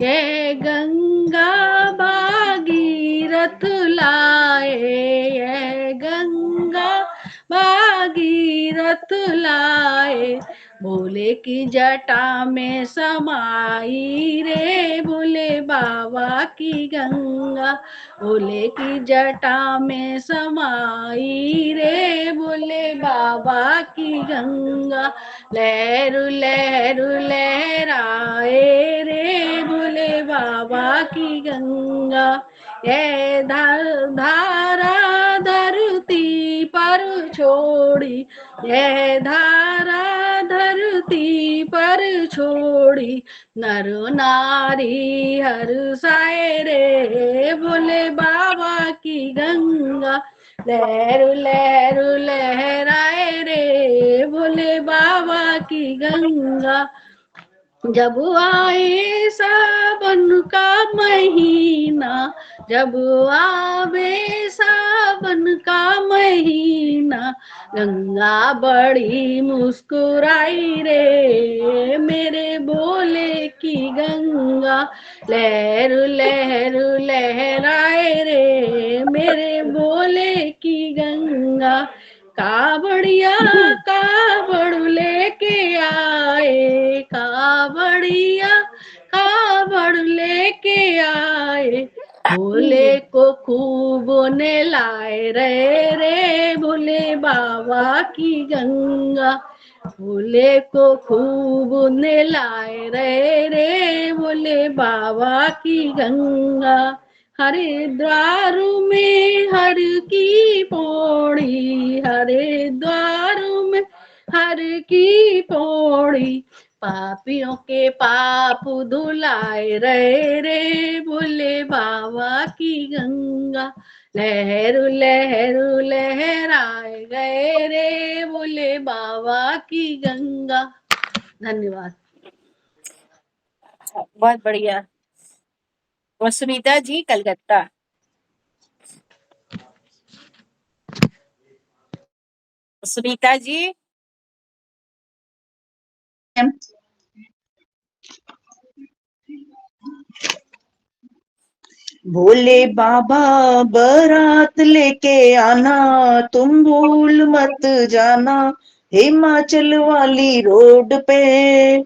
ये गंगा भागीरथ लाए, ये गंगा भागीरथ लाए। भोले की जटा में समाई रे भोले बाबा की गंगा। भोले की जटा में समाई रे भोले बाबा की गंगा। लहरु लहरु लहराए रे भोले बाबा की गंगा। ये धारा धरती पर छोड़ी, ये धारा धरती पर छोड़ी। नर नारी हर्षाए रे भोले बाबा की गंगा। लहरु लहरु लहराए रे भोले बाबा की गंगा। जब आए सावन का महीना, जब आवे सावन का महीना। गंगा बड़ी मुस्कुराई रे मेरे भोले की गंगा। लहरु लहरु लहराए रे मेरे भोले की गंगा। कावड़िया कावड़ लेके आए, कावड़िया कावड़ लेके आए, भोले को खूब नहलाए रे भोले बाबा की गंगा, भोले को खूब नहलाए रे भोले बाबा की गंगा। हरिद्वार में हर की पौड़ी, हरिद्वार में हर की पौड़ी, पापियों के पाप धुलाए रे भोले बाबा की गंगा, लहर लहर लहराए गए रे भोले बाबा की गंगा। धन्यवाद। बहुत बढ़िया। और सुनीता जी कलकत्ता। सुनीता जी। भोले बाबा बारात लेके आना, तुम भूल मत जाना, हिमाचल वाली रोड पे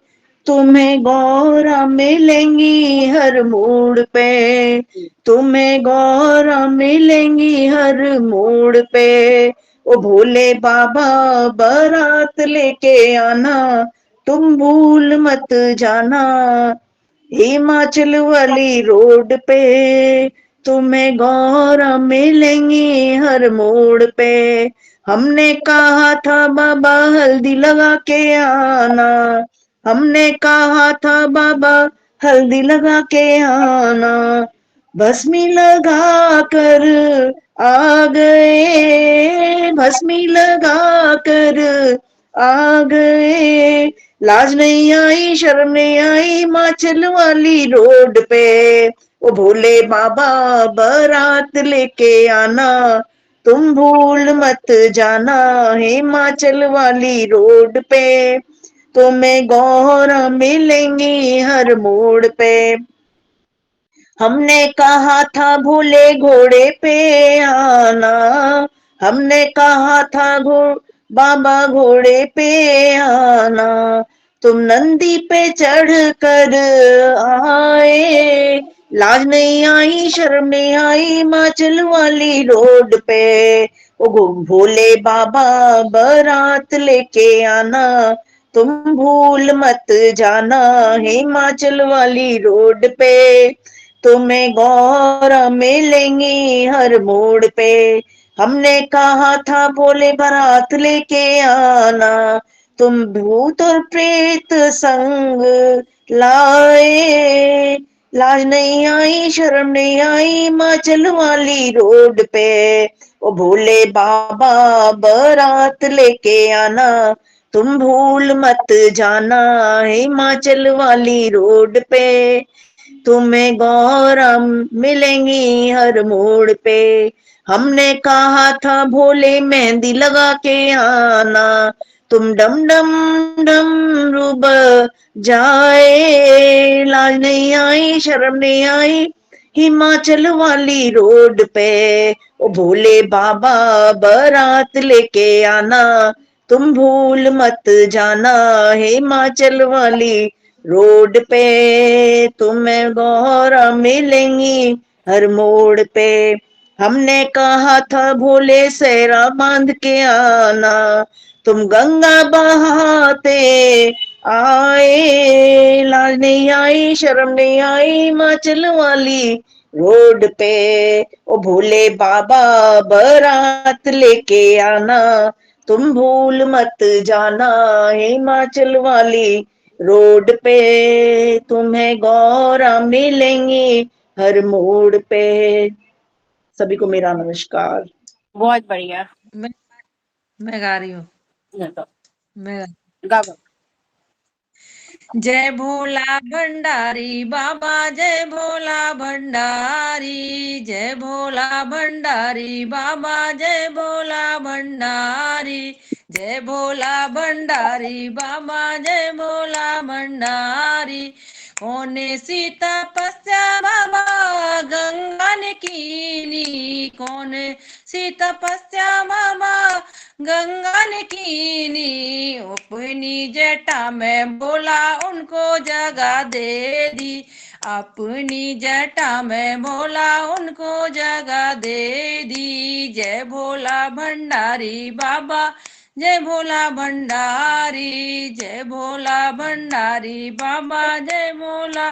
तुम्हें गौरा मिलेंगी हर मोड़ पे, तुम्हें गौरा मिलेंगी हर मोड़ पे। ओ भोले बाबा बारात लेके आना, तुम भूल मत जाना, हिमाचल वाली रोड पे तुम्हें गौरा मिलेंगी हर मोड़ पे। हमने कहा था बाबा हल्दी लगा के आना, हमने कहा था बाबा हल्दी लगा के आना, भस्मी लगा कर आ गए, भस्मी लगा कर आ गए, लाज नहीं आई शर्म नहीं आई हिमाचल वाली रोड पे। ओ भोले बाबा बारात लेके आना, तुम भूल मत जाना, हिमाचल वाली रोड पे तुम्हें गौरा मिलेंगी हर मोड़ पे। हमने कहा था भोले घोड़े पे आना, हमने कहा था बाबा घोड़े पे आना, तुम नंदी पे चढ़ कर आए, लाज नहीं आई शर्म नहीं आई हिमाचल वाली रोड पे। ओ भोले बाबा बारात लेके आना, तुम भूल मत जाना, हिमाचल वाली रोड पे तुम्हें गौरा मिलेंगी हर मोड़ पे। हमने कहा था भोले बारात लेके आना, तुम भूत और प्रेत संग लाए, लाज नहीं आई शर्म नहीं आई हिमाचल वाली रोड पे। ओ भोले बाबा बारात लेके आना, तुम भूल मत जाना, हिमाचल वाली रोड पे तुम्हें गौरा मिलेंगी हर मोड़ पे। हमने कहा था भोले मेहंदी लगा के आना, तुम डम डम डम रूब जाए, लाज नहीं आई शर्म नहीं आई हिमाचल वाली रोड पे। ओ भोले बाबा बारात लेके आना, तुम भूल मत जाना, हिमाचल वाली रोड पे तुम्हें गौरा मिलेंगी हर मोड़ पे। हमने कहा था भोले सेरा बांध के आना, तुम गंगा बहाते आए, लाज नहीं आई शर्म नहीं आई हिमाचल वाली रोड पे। ओ भोले बाबा बारात लेके आना, तुम भूल मत जाना, हिमाचल वाली रोड पे तुम्हें गौरा मिलेंगी हर मोड़ पे। सभी को मेरा नमस्कार। बहुत बढ़िया। मैं गा रही हूँ। मैं गाओ। जय भोला भंडारी बाबा, जय भोला भंडारी, जय भोला भंडारी बाबा, जय भोला भंडारी, जय भोला भंडारी बाबा, जय भोला भंडारी। कौन सी तपस्या बाबा गंगा ने कीनी, कौन सी तपस्या बाबा गंगा ने कीनी, अपनी जटा में बोला उनको जगह दे दी, अपनी जटा में भोला उनको जगह दे दी। जय भोला भंडारी बाबा, जय भोला भंडारी, जय भोला भंडारी बाबा, जय भोला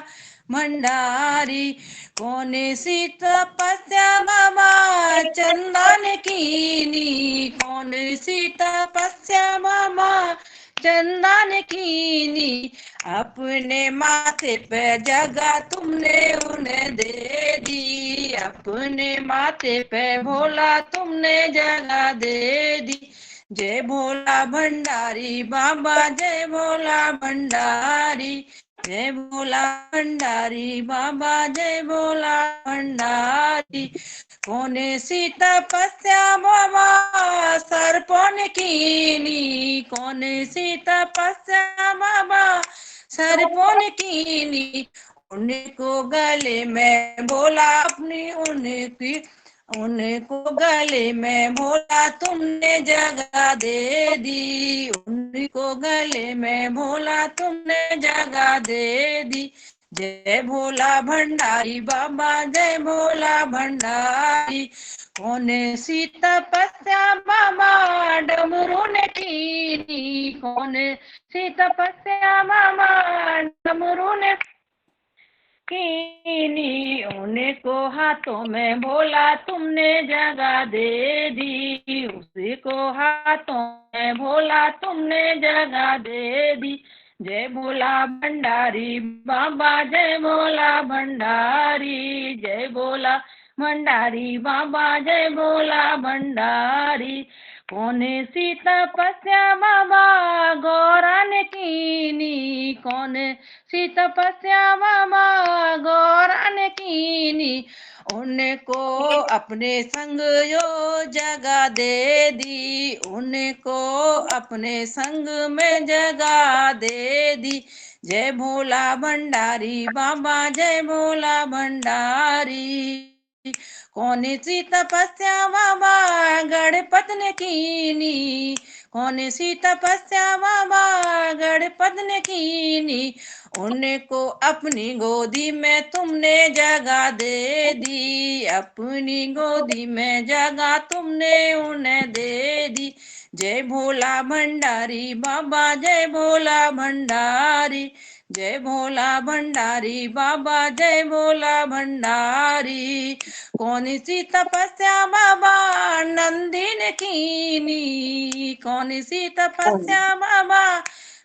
भंडारी। कौन सी तपस्या बाबा चंदन कीनी, कौन सी तपस्या बाबा चंदन कीनी, अपने माथे पे जगह तुमने उन्हें दे दी, अपने माथे पे भोला तुमने जगह दे दी। जय भोला भंडारी बाबा, जय भोला भंडारी, जय भोला भंडारी बाबा, जय भोला भंडारी। कौन सी तपस्या बाबा सर्पों ने कीनी, कौन सी तपस्या बाबा सर्पों ने कीनी, उनको गले में बोला अपनी उनकी, उनको गले में भोला तुमने जगह दे दी, उनको गले में भोला तुमने जगह दे दी। जय भोला भंडारी बाबा, जय भोला भंडारी। कौन सी तपस्या बाबा डमरू ने कीनी, कौन सी तपस्या बाबा डमरू ने कीनी, उनको हाथों में भोला तुमने जगह दे दी, उसको हाथों में भोला तुमने जगह दे दी। जय भोला भंडारी बाबा, जय भोला भंडारी, जय भोला भंडारी बाबा, जय भोला भंडारी। कौन सी तपस्या बाबा गौरा ने कीनी, कौन सी तपस्या बाबा गौरा ने कीनी, उनको अपने संग यो जगह दे दी, उनको अपने संग में जगह दे दी। जय भोला भंडारी बाबा, जय भोला भंडारी। कौन सी तपस्या बाबा गणपत ने कीनी, कौन सी तपस्या बाबा गणपत ने कीनी, उनको अपनी गोदी में तुमने जगह दे दी, अपनी गोदी में जगह तुमने उन्हें दे दी। जय भोला भंडारी बाबा, जय भोला भंडारी, जय भोला भंडारी बाबा, जय भोला भंडारी। कौन सी तपस्या बाबा नंदी ने कीनी, कौन सी तपस्या बाबा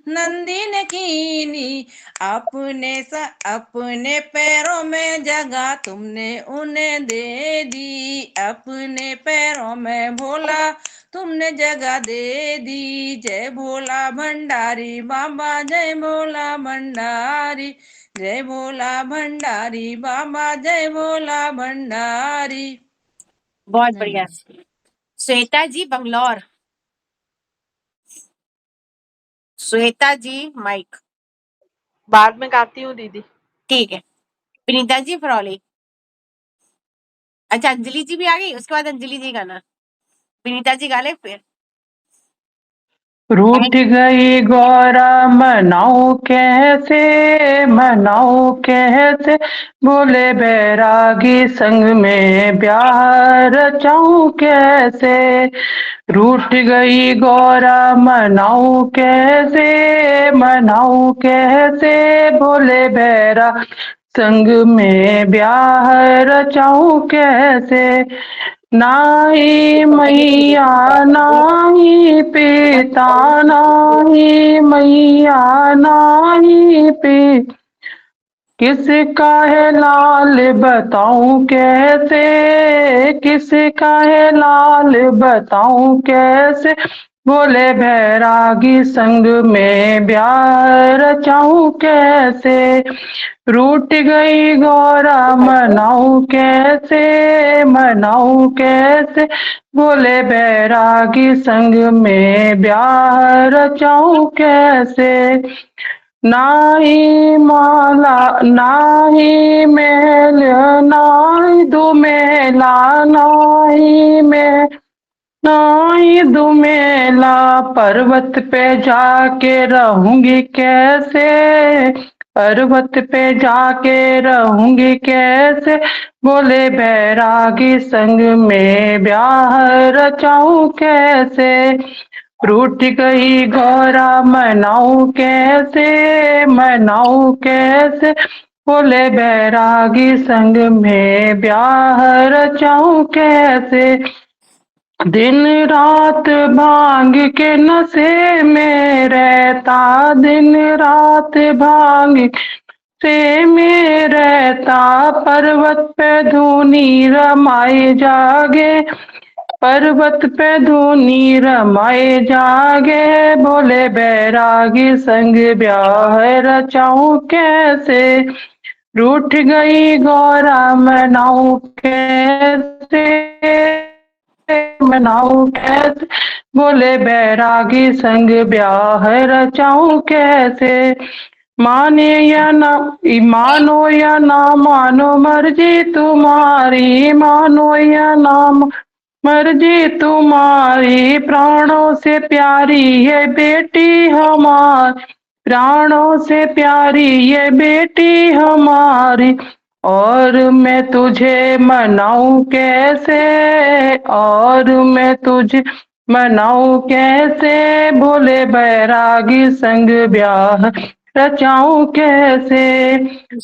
नंदी ने कीनी, अपने पैरों में जगह तुमने उन्हें दे दी, अपने पैरों में भोला तुमने जगह दे दी। जय भोला भंडारी बाबा, जय भोला भंडारी, जय भोला भंडारी बाबा, जय भोला भंडारी। बहुत बढ़िया। श्वेता जी बंगलौर, श्वेता जी माइक। बाद में गाती हूँ दीदी। ठीक है। विनीता जी फरौली। अच्छा अंजलि जी भी आ गई, उसके बाद अंजलि जी गाना। विनीता जी गा ले फिर। रूठ गई गौरा मनाऊं कैसे, मनाऊं कैसे, बोले बैरागी संग में ब्याह रचाऊं कैसे। रूठ गई गौरा मनाऊं कैसे, मनाऊं कैसे, बोले बैरा संग में ब्याह रचाऊं कैसे। नाही मैया नाही पिता, नाही मैया नाही पिता, किसका है लाल बताऊं कैसे, किसका है लाल बताऊं कैसे, बोले बैरागी संग में ब्याह रचाऊं कैसे। रूठ गई गौरा मनाऊं कैसे, मनाऊं कैसे, बोले बैरागी संग में ब्याह रचाऊं कैसे। नाही माला नाही मेल नाही दुमेला नाही में नहीं दुमेला, पर्वत पे जाके रहूंगी कैसे, पर्वत पे जाके रहूंगी कैसे, बोले बैरागी संग में ब्याह रचाऊं कैसे, रूठ गई गौरा मनाऊं कैसे, मनाऊं कैसे, बोले बैरागी संग में ब्याह रचाऊं कैसे, दिन रात भांग के नशे में रहता, दिन रात भांग से में रहता, पर्वत पे धूनी रमाए जागे, पर्वत पे धूनी रमाए जागे, बोले बैरागी संग ब्याह रचाऊं कैसे, रूठ गई गौरा मनाऊं कैसे, मनाऊं कैसे, बोले बैरागी संग ब्याह रचाऊं कैसे, माने या ना मानो या ना मानो मर्जी तुम्हारी, मानो या ना मर्जी तुम्हारी, प्राणों से प्यारी ये बेटी हमारी, प्राणों से प्यारी ये बेटी हमारी, और मैं तुझे मनाऊं कैसे, और मैं तुझे मनाऊं कैसे, बोले बैरागी संग ब्याह रचाऊं कैसे,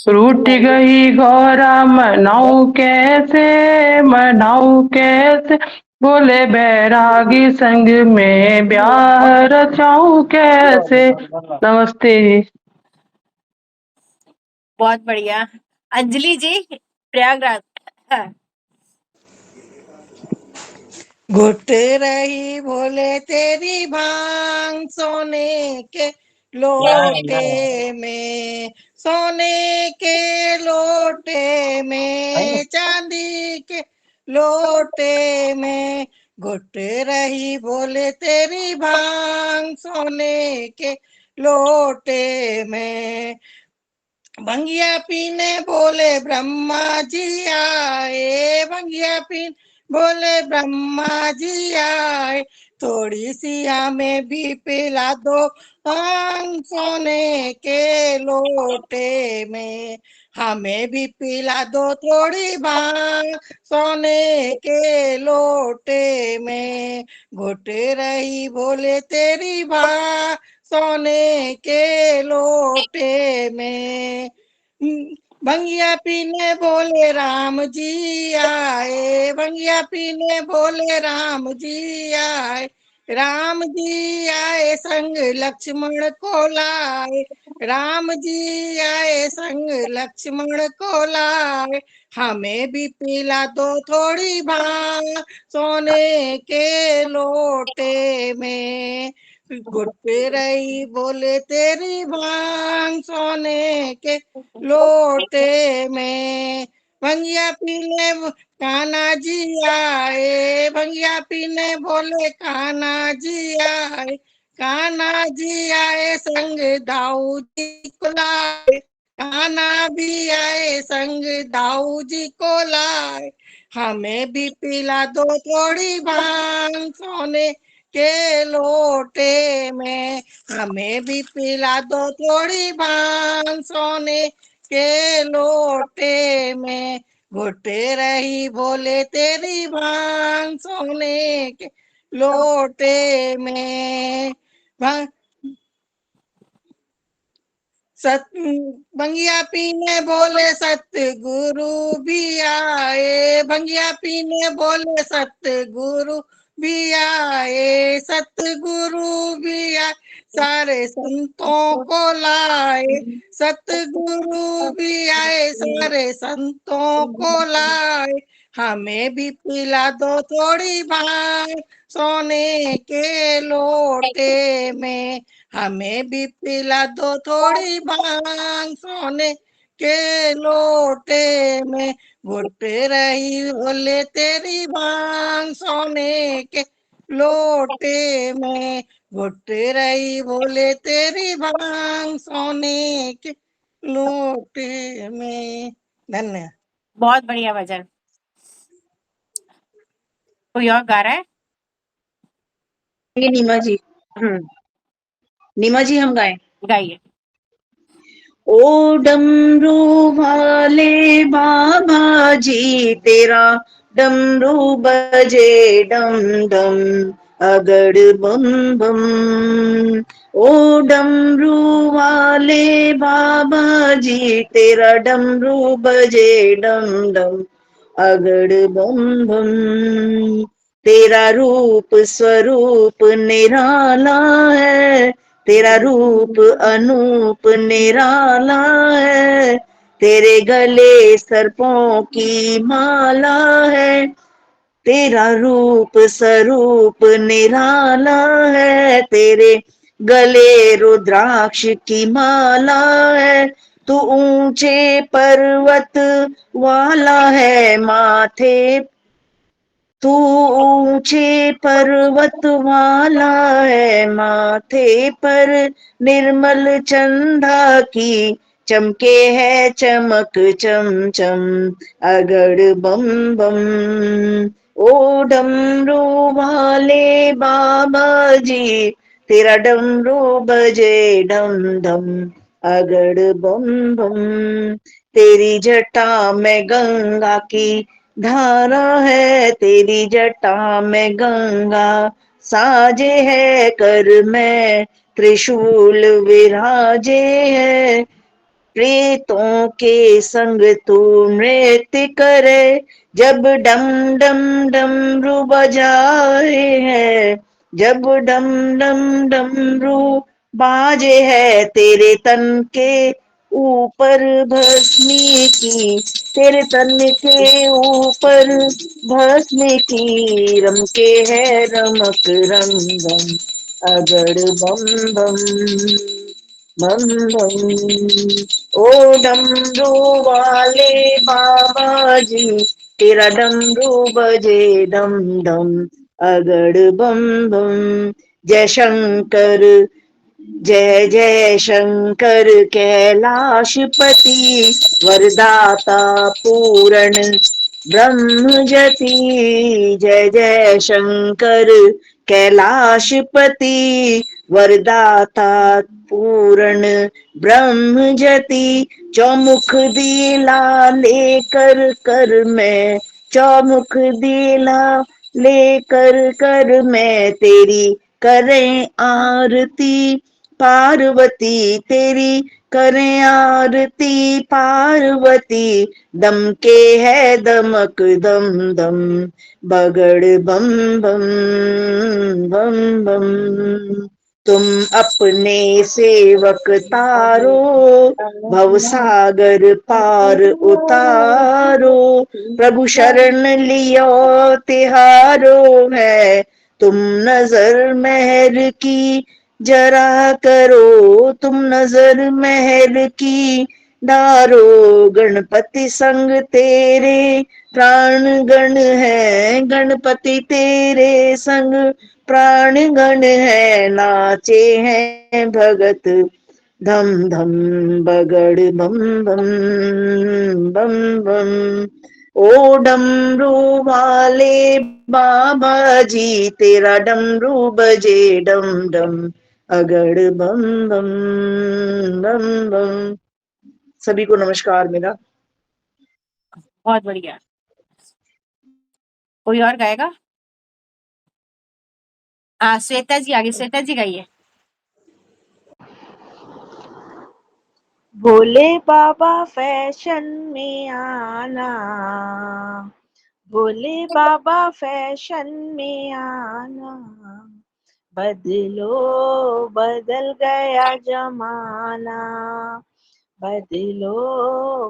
रूठ गई गौरा मनाऊं कैसे, मनाऊं कैसे, बोले बैरागी संग में ब्याह रचाऊं कैसे। नमस्ते। बहुत बढ़िया। अंजलि जी, प्रयागराज। हाँ। घुट रही भोले तेरी भांग सोने के लोटे में, सोने के लोटे में, चांदी के लोटे में, घुट रही भोले तेरी भांग सोने के लोटे में, भंगिया पीने बोले ब्रह्मा जी आए, भंगिया पीने बोले ब्रह्मा जी आए, थोड़ी सी हमें भी पिला दो भांग सोने के लोटे में, हमें भी पिला दो थोड़ी भांग सोने के लोटे में, घुट रही बोले तेरी भांग सोने के लोटे में, भंगिया पीने बोले राम जी आए, भंगिया पीने बोले राम जी आए, राम जी आए संग लक्ष्मण को लाए, राम जी आए संग लक्ष्मण को लाए, हमें भी पिला दो थोड़ी भांग सोने के लोटे में, घुट रही बोले तेरी भांग सोने के लोटे में, भंगिया पीने कान्हा जी आए, भंगिया पीने बोले कान्हा जी आए, कान्हा जी आए संग दाऊ जी को लाए, कान्हा भी आए संग दाऊ जी को लाए, हमें भी पिला दो थोड़ी भांग सोने के लोटे में, हमें भी पिला दो थोड़ी भांग सोने के लोटे में, घुटे रही बोले तेरी भांग सोने के लोटे में, सत भंगिया पीने बोले सतगुरु भी आए, भंगिया पीने बोले सतगुरु भी आए, सतगुरु भी आए सारे संतों को लाए, सतगुरु भी आए सारे संतों को लाए, हमें भी पिला दो थोड़ी भांग सोने के लोटे में, हमें भी पिला दो थोड़ी भांग सोने के लोटे में, घुट रही बोले तेरी भांग सोने के लोटे में घुट रही बोले तेरी भांग सोने के लोटे में। धन्यवाद। बहुत बढ़िया भजन। कोई और गा रहा है? ये नीमा जी। नीमा जी हम गाएं। गाइए। ओ डमरू वाले बाबा जी तेरा डमरू बजे डम डम अगड़ बम बम। ओ डमरू वाले बाबा जी तेरा डमरू बजे डम डम अगड़ बम बम। तेरा रूप स्वरूप निराला है, तेरा रूप अनूप निराला है। तेरे गले सर्पों की माला है, तेरा रूप स्वरूप निराला है। तेरे गले रुद्राक्ष की माला है। तू ऊंचे पर्वत वाला है माथे, तू ऊंचे पर्वत वाला है माथे पर निर्मल चंदा की चमके है चमक चम चम अगड़ बम बम। ओ डमरू वाले बाबा जी तेरा डमरू बजे डम डम अगड़ बम बम। तेरी जटा में गंगा की धारा है, तेरी जटा में गंगा साजे है। कर में त्रिशूल विराजे है, प्रेतों के संग तू नृत्य करे। जब डम डम डमरू बजाए है, जब डम डम डमरू बाजे है। तेरे तन के ऊपर भस्मी की, तेरे तन के ऊपर भस्मी की रमके है रमक रंगम अगड़ बम बम बम बम। ओ डमरू वाले बाबा जी तेरा डमरू बजे डम डम अगड़ बम बम। जय शंकर जय जय शंकर कैलाशपति, वरदाता पूरण ब्रह्मजति। जय जय शंकर कैलाशपति, वरदाता पूरण ब्रह्मजति। चौमुख दीला लेकर कर मैं, चौमुख दीला लेकर कर मैं तेरी करें आरती। पार्वती तेरी करें आरती, पार्वती दम के है दमक दम दम बगड़ बम बम बम बम। तुम अपने सेवक तारो, भवसागर पार उतारो। प्रभु शरण लियो तिहारो है, तुम नजर मेहर की जरा करो, तुम नजर मेहर की डारो। गणपति संग तेरे प्राण गण है, गणपति तेरे संग प्राण गण है। नाचे हैं भगत धम धम बगड़ बम बम बम बम। ओ डमरू वाले बाबा जी तेरा डमरू बजे डम डम अगड़ बम बम बम बम। सभी को नमस्कार मेरा। बहुत बढ़िया। कोई और गाएगा? हाँ श्वेता जी आगे, श्वेता जी गाइए। भोले बाबा फैशन में आना, भोले बाबा फैशन में आना। बदलो बदल गया जमाना, बदलो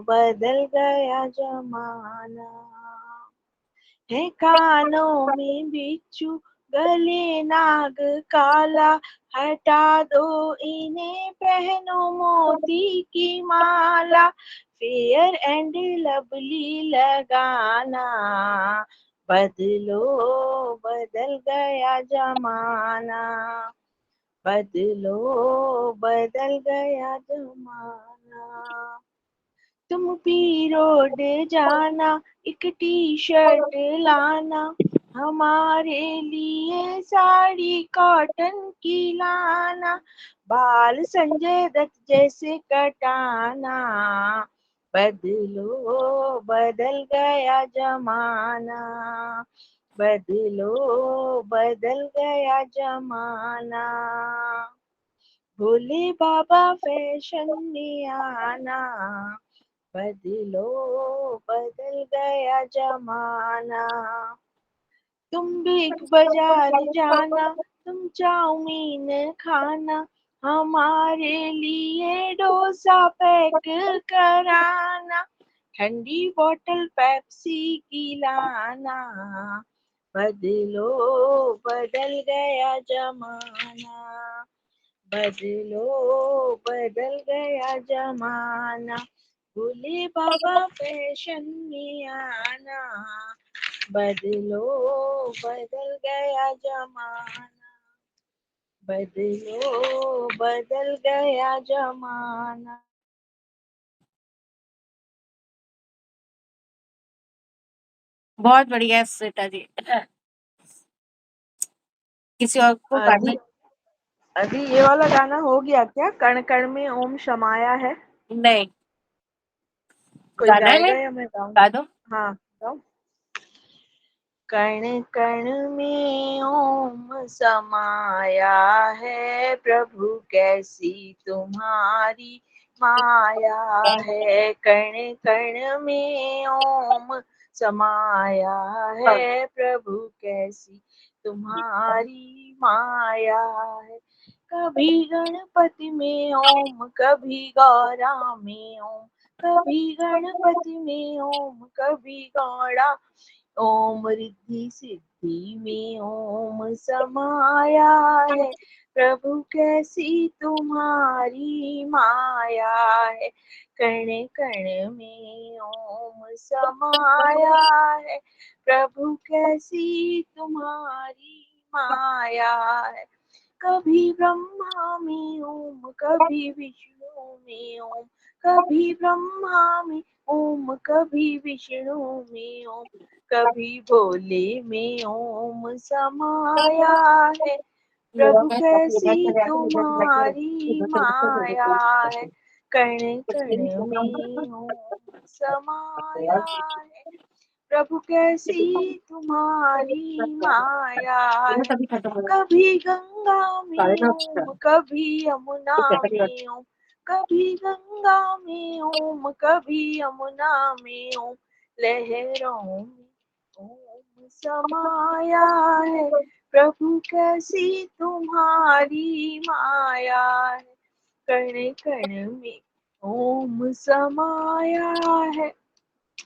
बदल गया जमाना। है कानों में बिच्छू गले नाग काला, हटा दो इन्हें पहनो मोती की माला। फेयर एंड लवली लगाना, बदलो बदल गया जमाना, बदलो बदल गया जमाना। तुम भी रोड जाना, एक टी शर्ट लाना, हमारे लिए साड़ी कॉटन की लाना, बाल संजय दत्त जैसे कटाना, बदलो बदल गया जमाना, बदलो बदल गया जमाना। भोले बाबा फैशन में आना, बदलो बदल गया जमाना। तुम बिग बाजार जाना, तुम चाउमीन खाना, हमारे लिए डोसा पैक कराना, ठंडी बोतल पेप्सी की लाना, बदलो बदल गया जमाना, बदलो बदल गया जमाना। भोले बाबा फैशन में आना, बदलो बदल गया जमाना, बदलो बदल गया जमाना। बहुत बढ़िया श्वेता जी। किसी और को गाना? आदि आदि ये वाला गाना हो गया क्या? कण कण में ओम समाया है। नहीं, कोई गाना है, गाएगा या मैं गाऊं? गा दो। हाँ गाऊं। कण कण में ओम समाया है, प्रभु कैसी तुम्हारी माया है। कण कण में ओम समाया है, प्रभु कैसी तुम्हारी माया है। कभी गणपति में ओम, कभी गौरा में ओम, कभी गणपति में ओम, कभी गौरा, ओम रिद्धि सिद्धि में ओम समाया है, प्रभु कैसी तुम्हारी माया है। कण कण में ओम समाया है, प्रभु कैसी तुम्हारी माया है। कभी ब्रह्मा में ओम, कभी विष्णु में ओम, कभी ब्रह्मा में ओम, कभी विष्णु में ओम, कभी भोले में ओम समाया है, प्रभु कैसी तुम्हारी माया है। कण कण में ओम समाया है, प्रभु कैसी तुम्हारी माया है। कभी गंगा में ओम, कभी यमुना में ओम, कभी गंगा में ओम, कभी यमुना में ओम, लहरों में ओम समाया है, प्रभु कैसी तुम्हारी माया है। कण कण में ओम समाया है,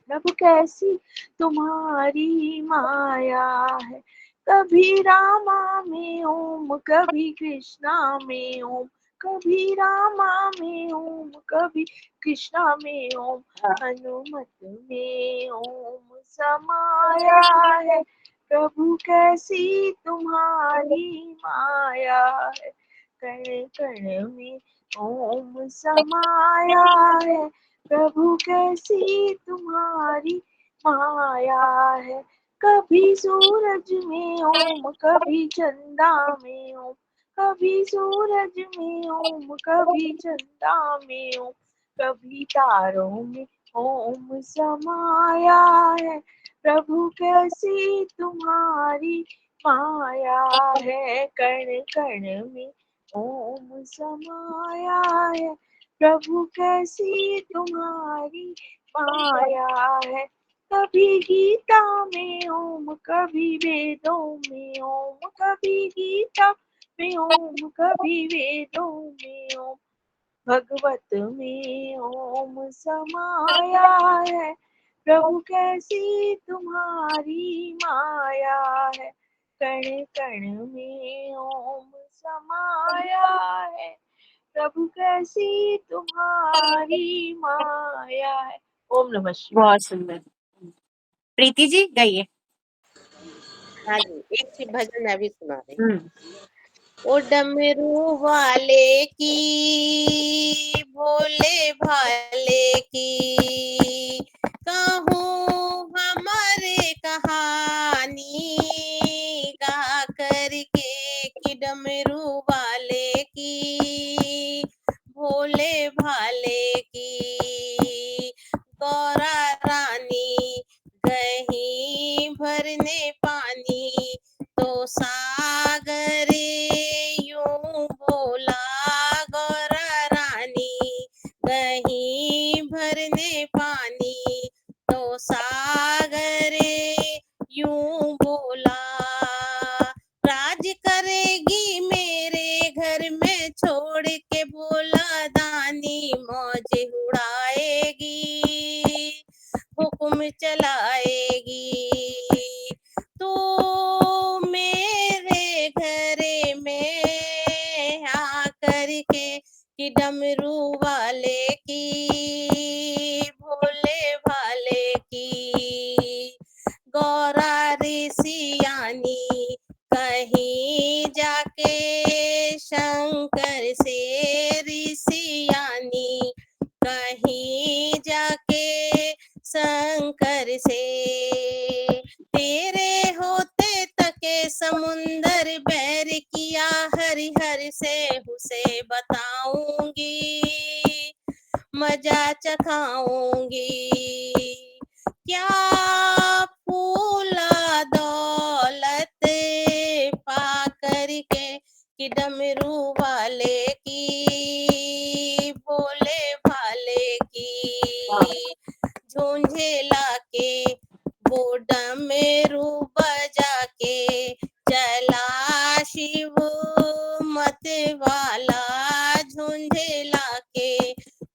प्रभु कैसी तुम्हारी माया है। कभी रामा में ओम, कभी कृष्णा में ओम, कभी रामा में ओम, कभी कृष्णा में ओम, हनुमत में ओम समाया है, प्रभु कैसी तुम्हारी माया है। कण कण में ओम समाया है, प्रभु कैसी तुम्हारी माया है। कभी सूरज में ओम, कभी चंदा में ओम, कभी सूरज में ओम, कभी चंदा में ओम, कभी तारों में ओम समाया है, प्रभु कैसी तुम्हारी माया है। कण कण में ओम समाया है, प्रभु कैसी तुम्हारी माया है। कभी गीता में ओम, कभी वेदों में ओम, कभी गीता में ओम, कभी वेदों में ओम, भगवत में ओम समाया है, प्रभु कैसी तुम्हारी माया है। कण कण में ओम समाया है, प्रभु कैसी तुम्हारी माया है। ओम नमः शिवाय। बहुत सुंदर। प्रीति जी गाइए। हाँ जी, एक सी भजन मैं भी सुना रही हूँ। ओ डमरू वाले की, भोले भाले की, कहूँ हमारे कहानी गा करके कि डमरू वाले की, भोले भाले की, गौरा रानी गही भरने पानी तो सागरे यूं बोला, गौरा रानी गही भरने पानी तो सागरे यूं बोला, राज करेगी मेरे घर में छोड़ के बोला दानी, मौज उड़ाएगी हुक्म चलाएगी, तो मेरे घरे में आकर के कि डमरू वाले की, भोले भाले की, गौरा ऋषियानी कहीं जाके शंकर से ऋषियानी कहीं जाके शंकर से, तेरे होते तके समुंदर बैर किया, हरिहर से उसे बताऊंगी मजा चखाऊंगी, क्या फूला दौलत पा करके कि डमरू वाले की, भोले भाले की, झुंझेला के वो डमरू बजा के चला शिव मत वाला, झुंझेला के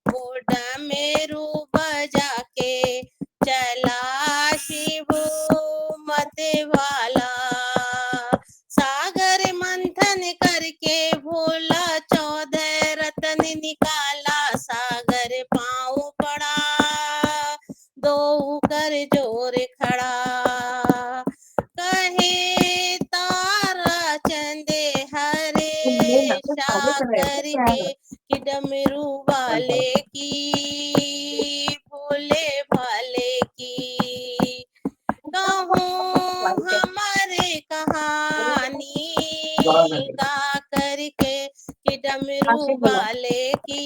वो डमरू बजा के चला शिव मत वाला, सागर मंथन करके भोला 14 रतन निकाला, सागर पाँव पड़ा दो कर जोर खड़ा, कहे तारा चंदे हरे सागर के कि डमरू वाले की, भोले भाले की, कहूँ हमारे कहानी गा करके कि डमरू वाले की,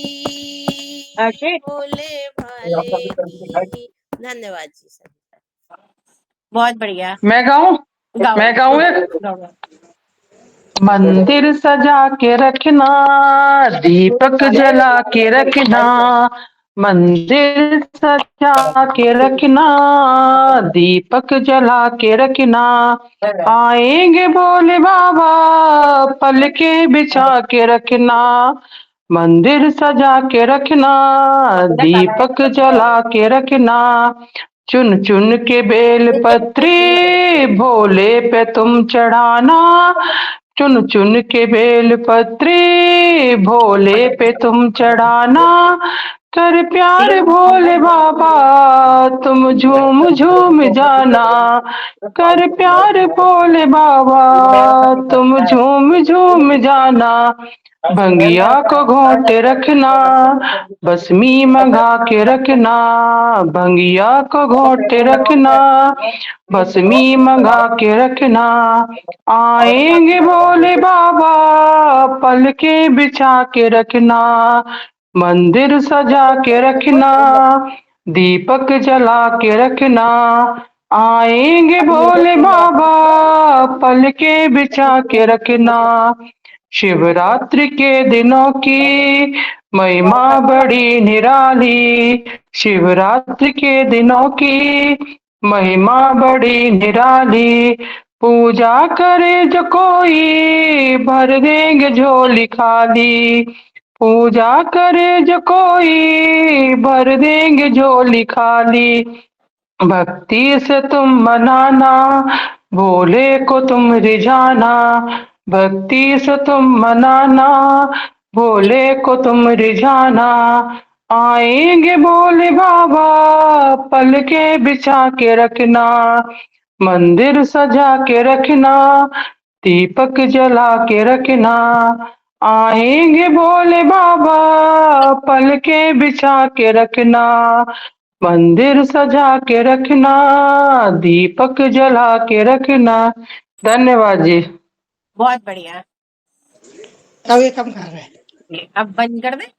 भोले भाले की। धन्यवाद जी सर। बहुत बढ़िया। मैं गाऊं? गाओ। मैं गाऊं एक? गाओ। मंदिर सजा के रखना, दीपक जला के रखना, मंदिर सजा के रखना, दीपक जला के रखना, आएंगे भोले बाबा पल के बिछा के रखना, मंदिर सजा के रखना, दीपक जला के रखना, चुन चुन के बेल पत्री भोले पे तुम चढ़ाना, चुन चुन के बेल पत्री भोले पे तुम चढ़ाना, कर प्यार भोले बाबा तुम झूम झूम जाना, कर प्यार भोले बाबा तुम झूम झूम जाना, भंगिया को घोंटे रखना, बसमी मंगा के रखना, भंगिया को घोंटे रखना, बसमी मंगा के रखना, आएंगे भोले बाबा पल के बिछा के रखना, मंदिर सजा के रखना, दीपक जला के रखना, आएंगे भोले बाबा पल के बिछा के रखना, शिवरात्रि के दिनों की महिमा बड़ी निराली, शिवरात्रि के दिनों की महिमा बड़ी निराली, पूजा करे जो कोई भर देंगे झोली खाली, पूजा करे जो कोई भर देंगे झोली खाली, भक्ति से तुम मनाना भोले को तुम रिझाना, भक्ति से तुम मनाना भोले को तुम रिझाना, आएंगे भोले बाबा पल के बिछा के रखना, मंदिर सजा के रखना, दीपक जला के रखना, आएंगे भोले बाबा पलके बिछा के रखना, मंदिर सजा के रखना, दीपक जला के रखना। धन्यवाद जी। बहुत बढ़िया। अब ये कम कर रहे हैं। अब बंद कर दे।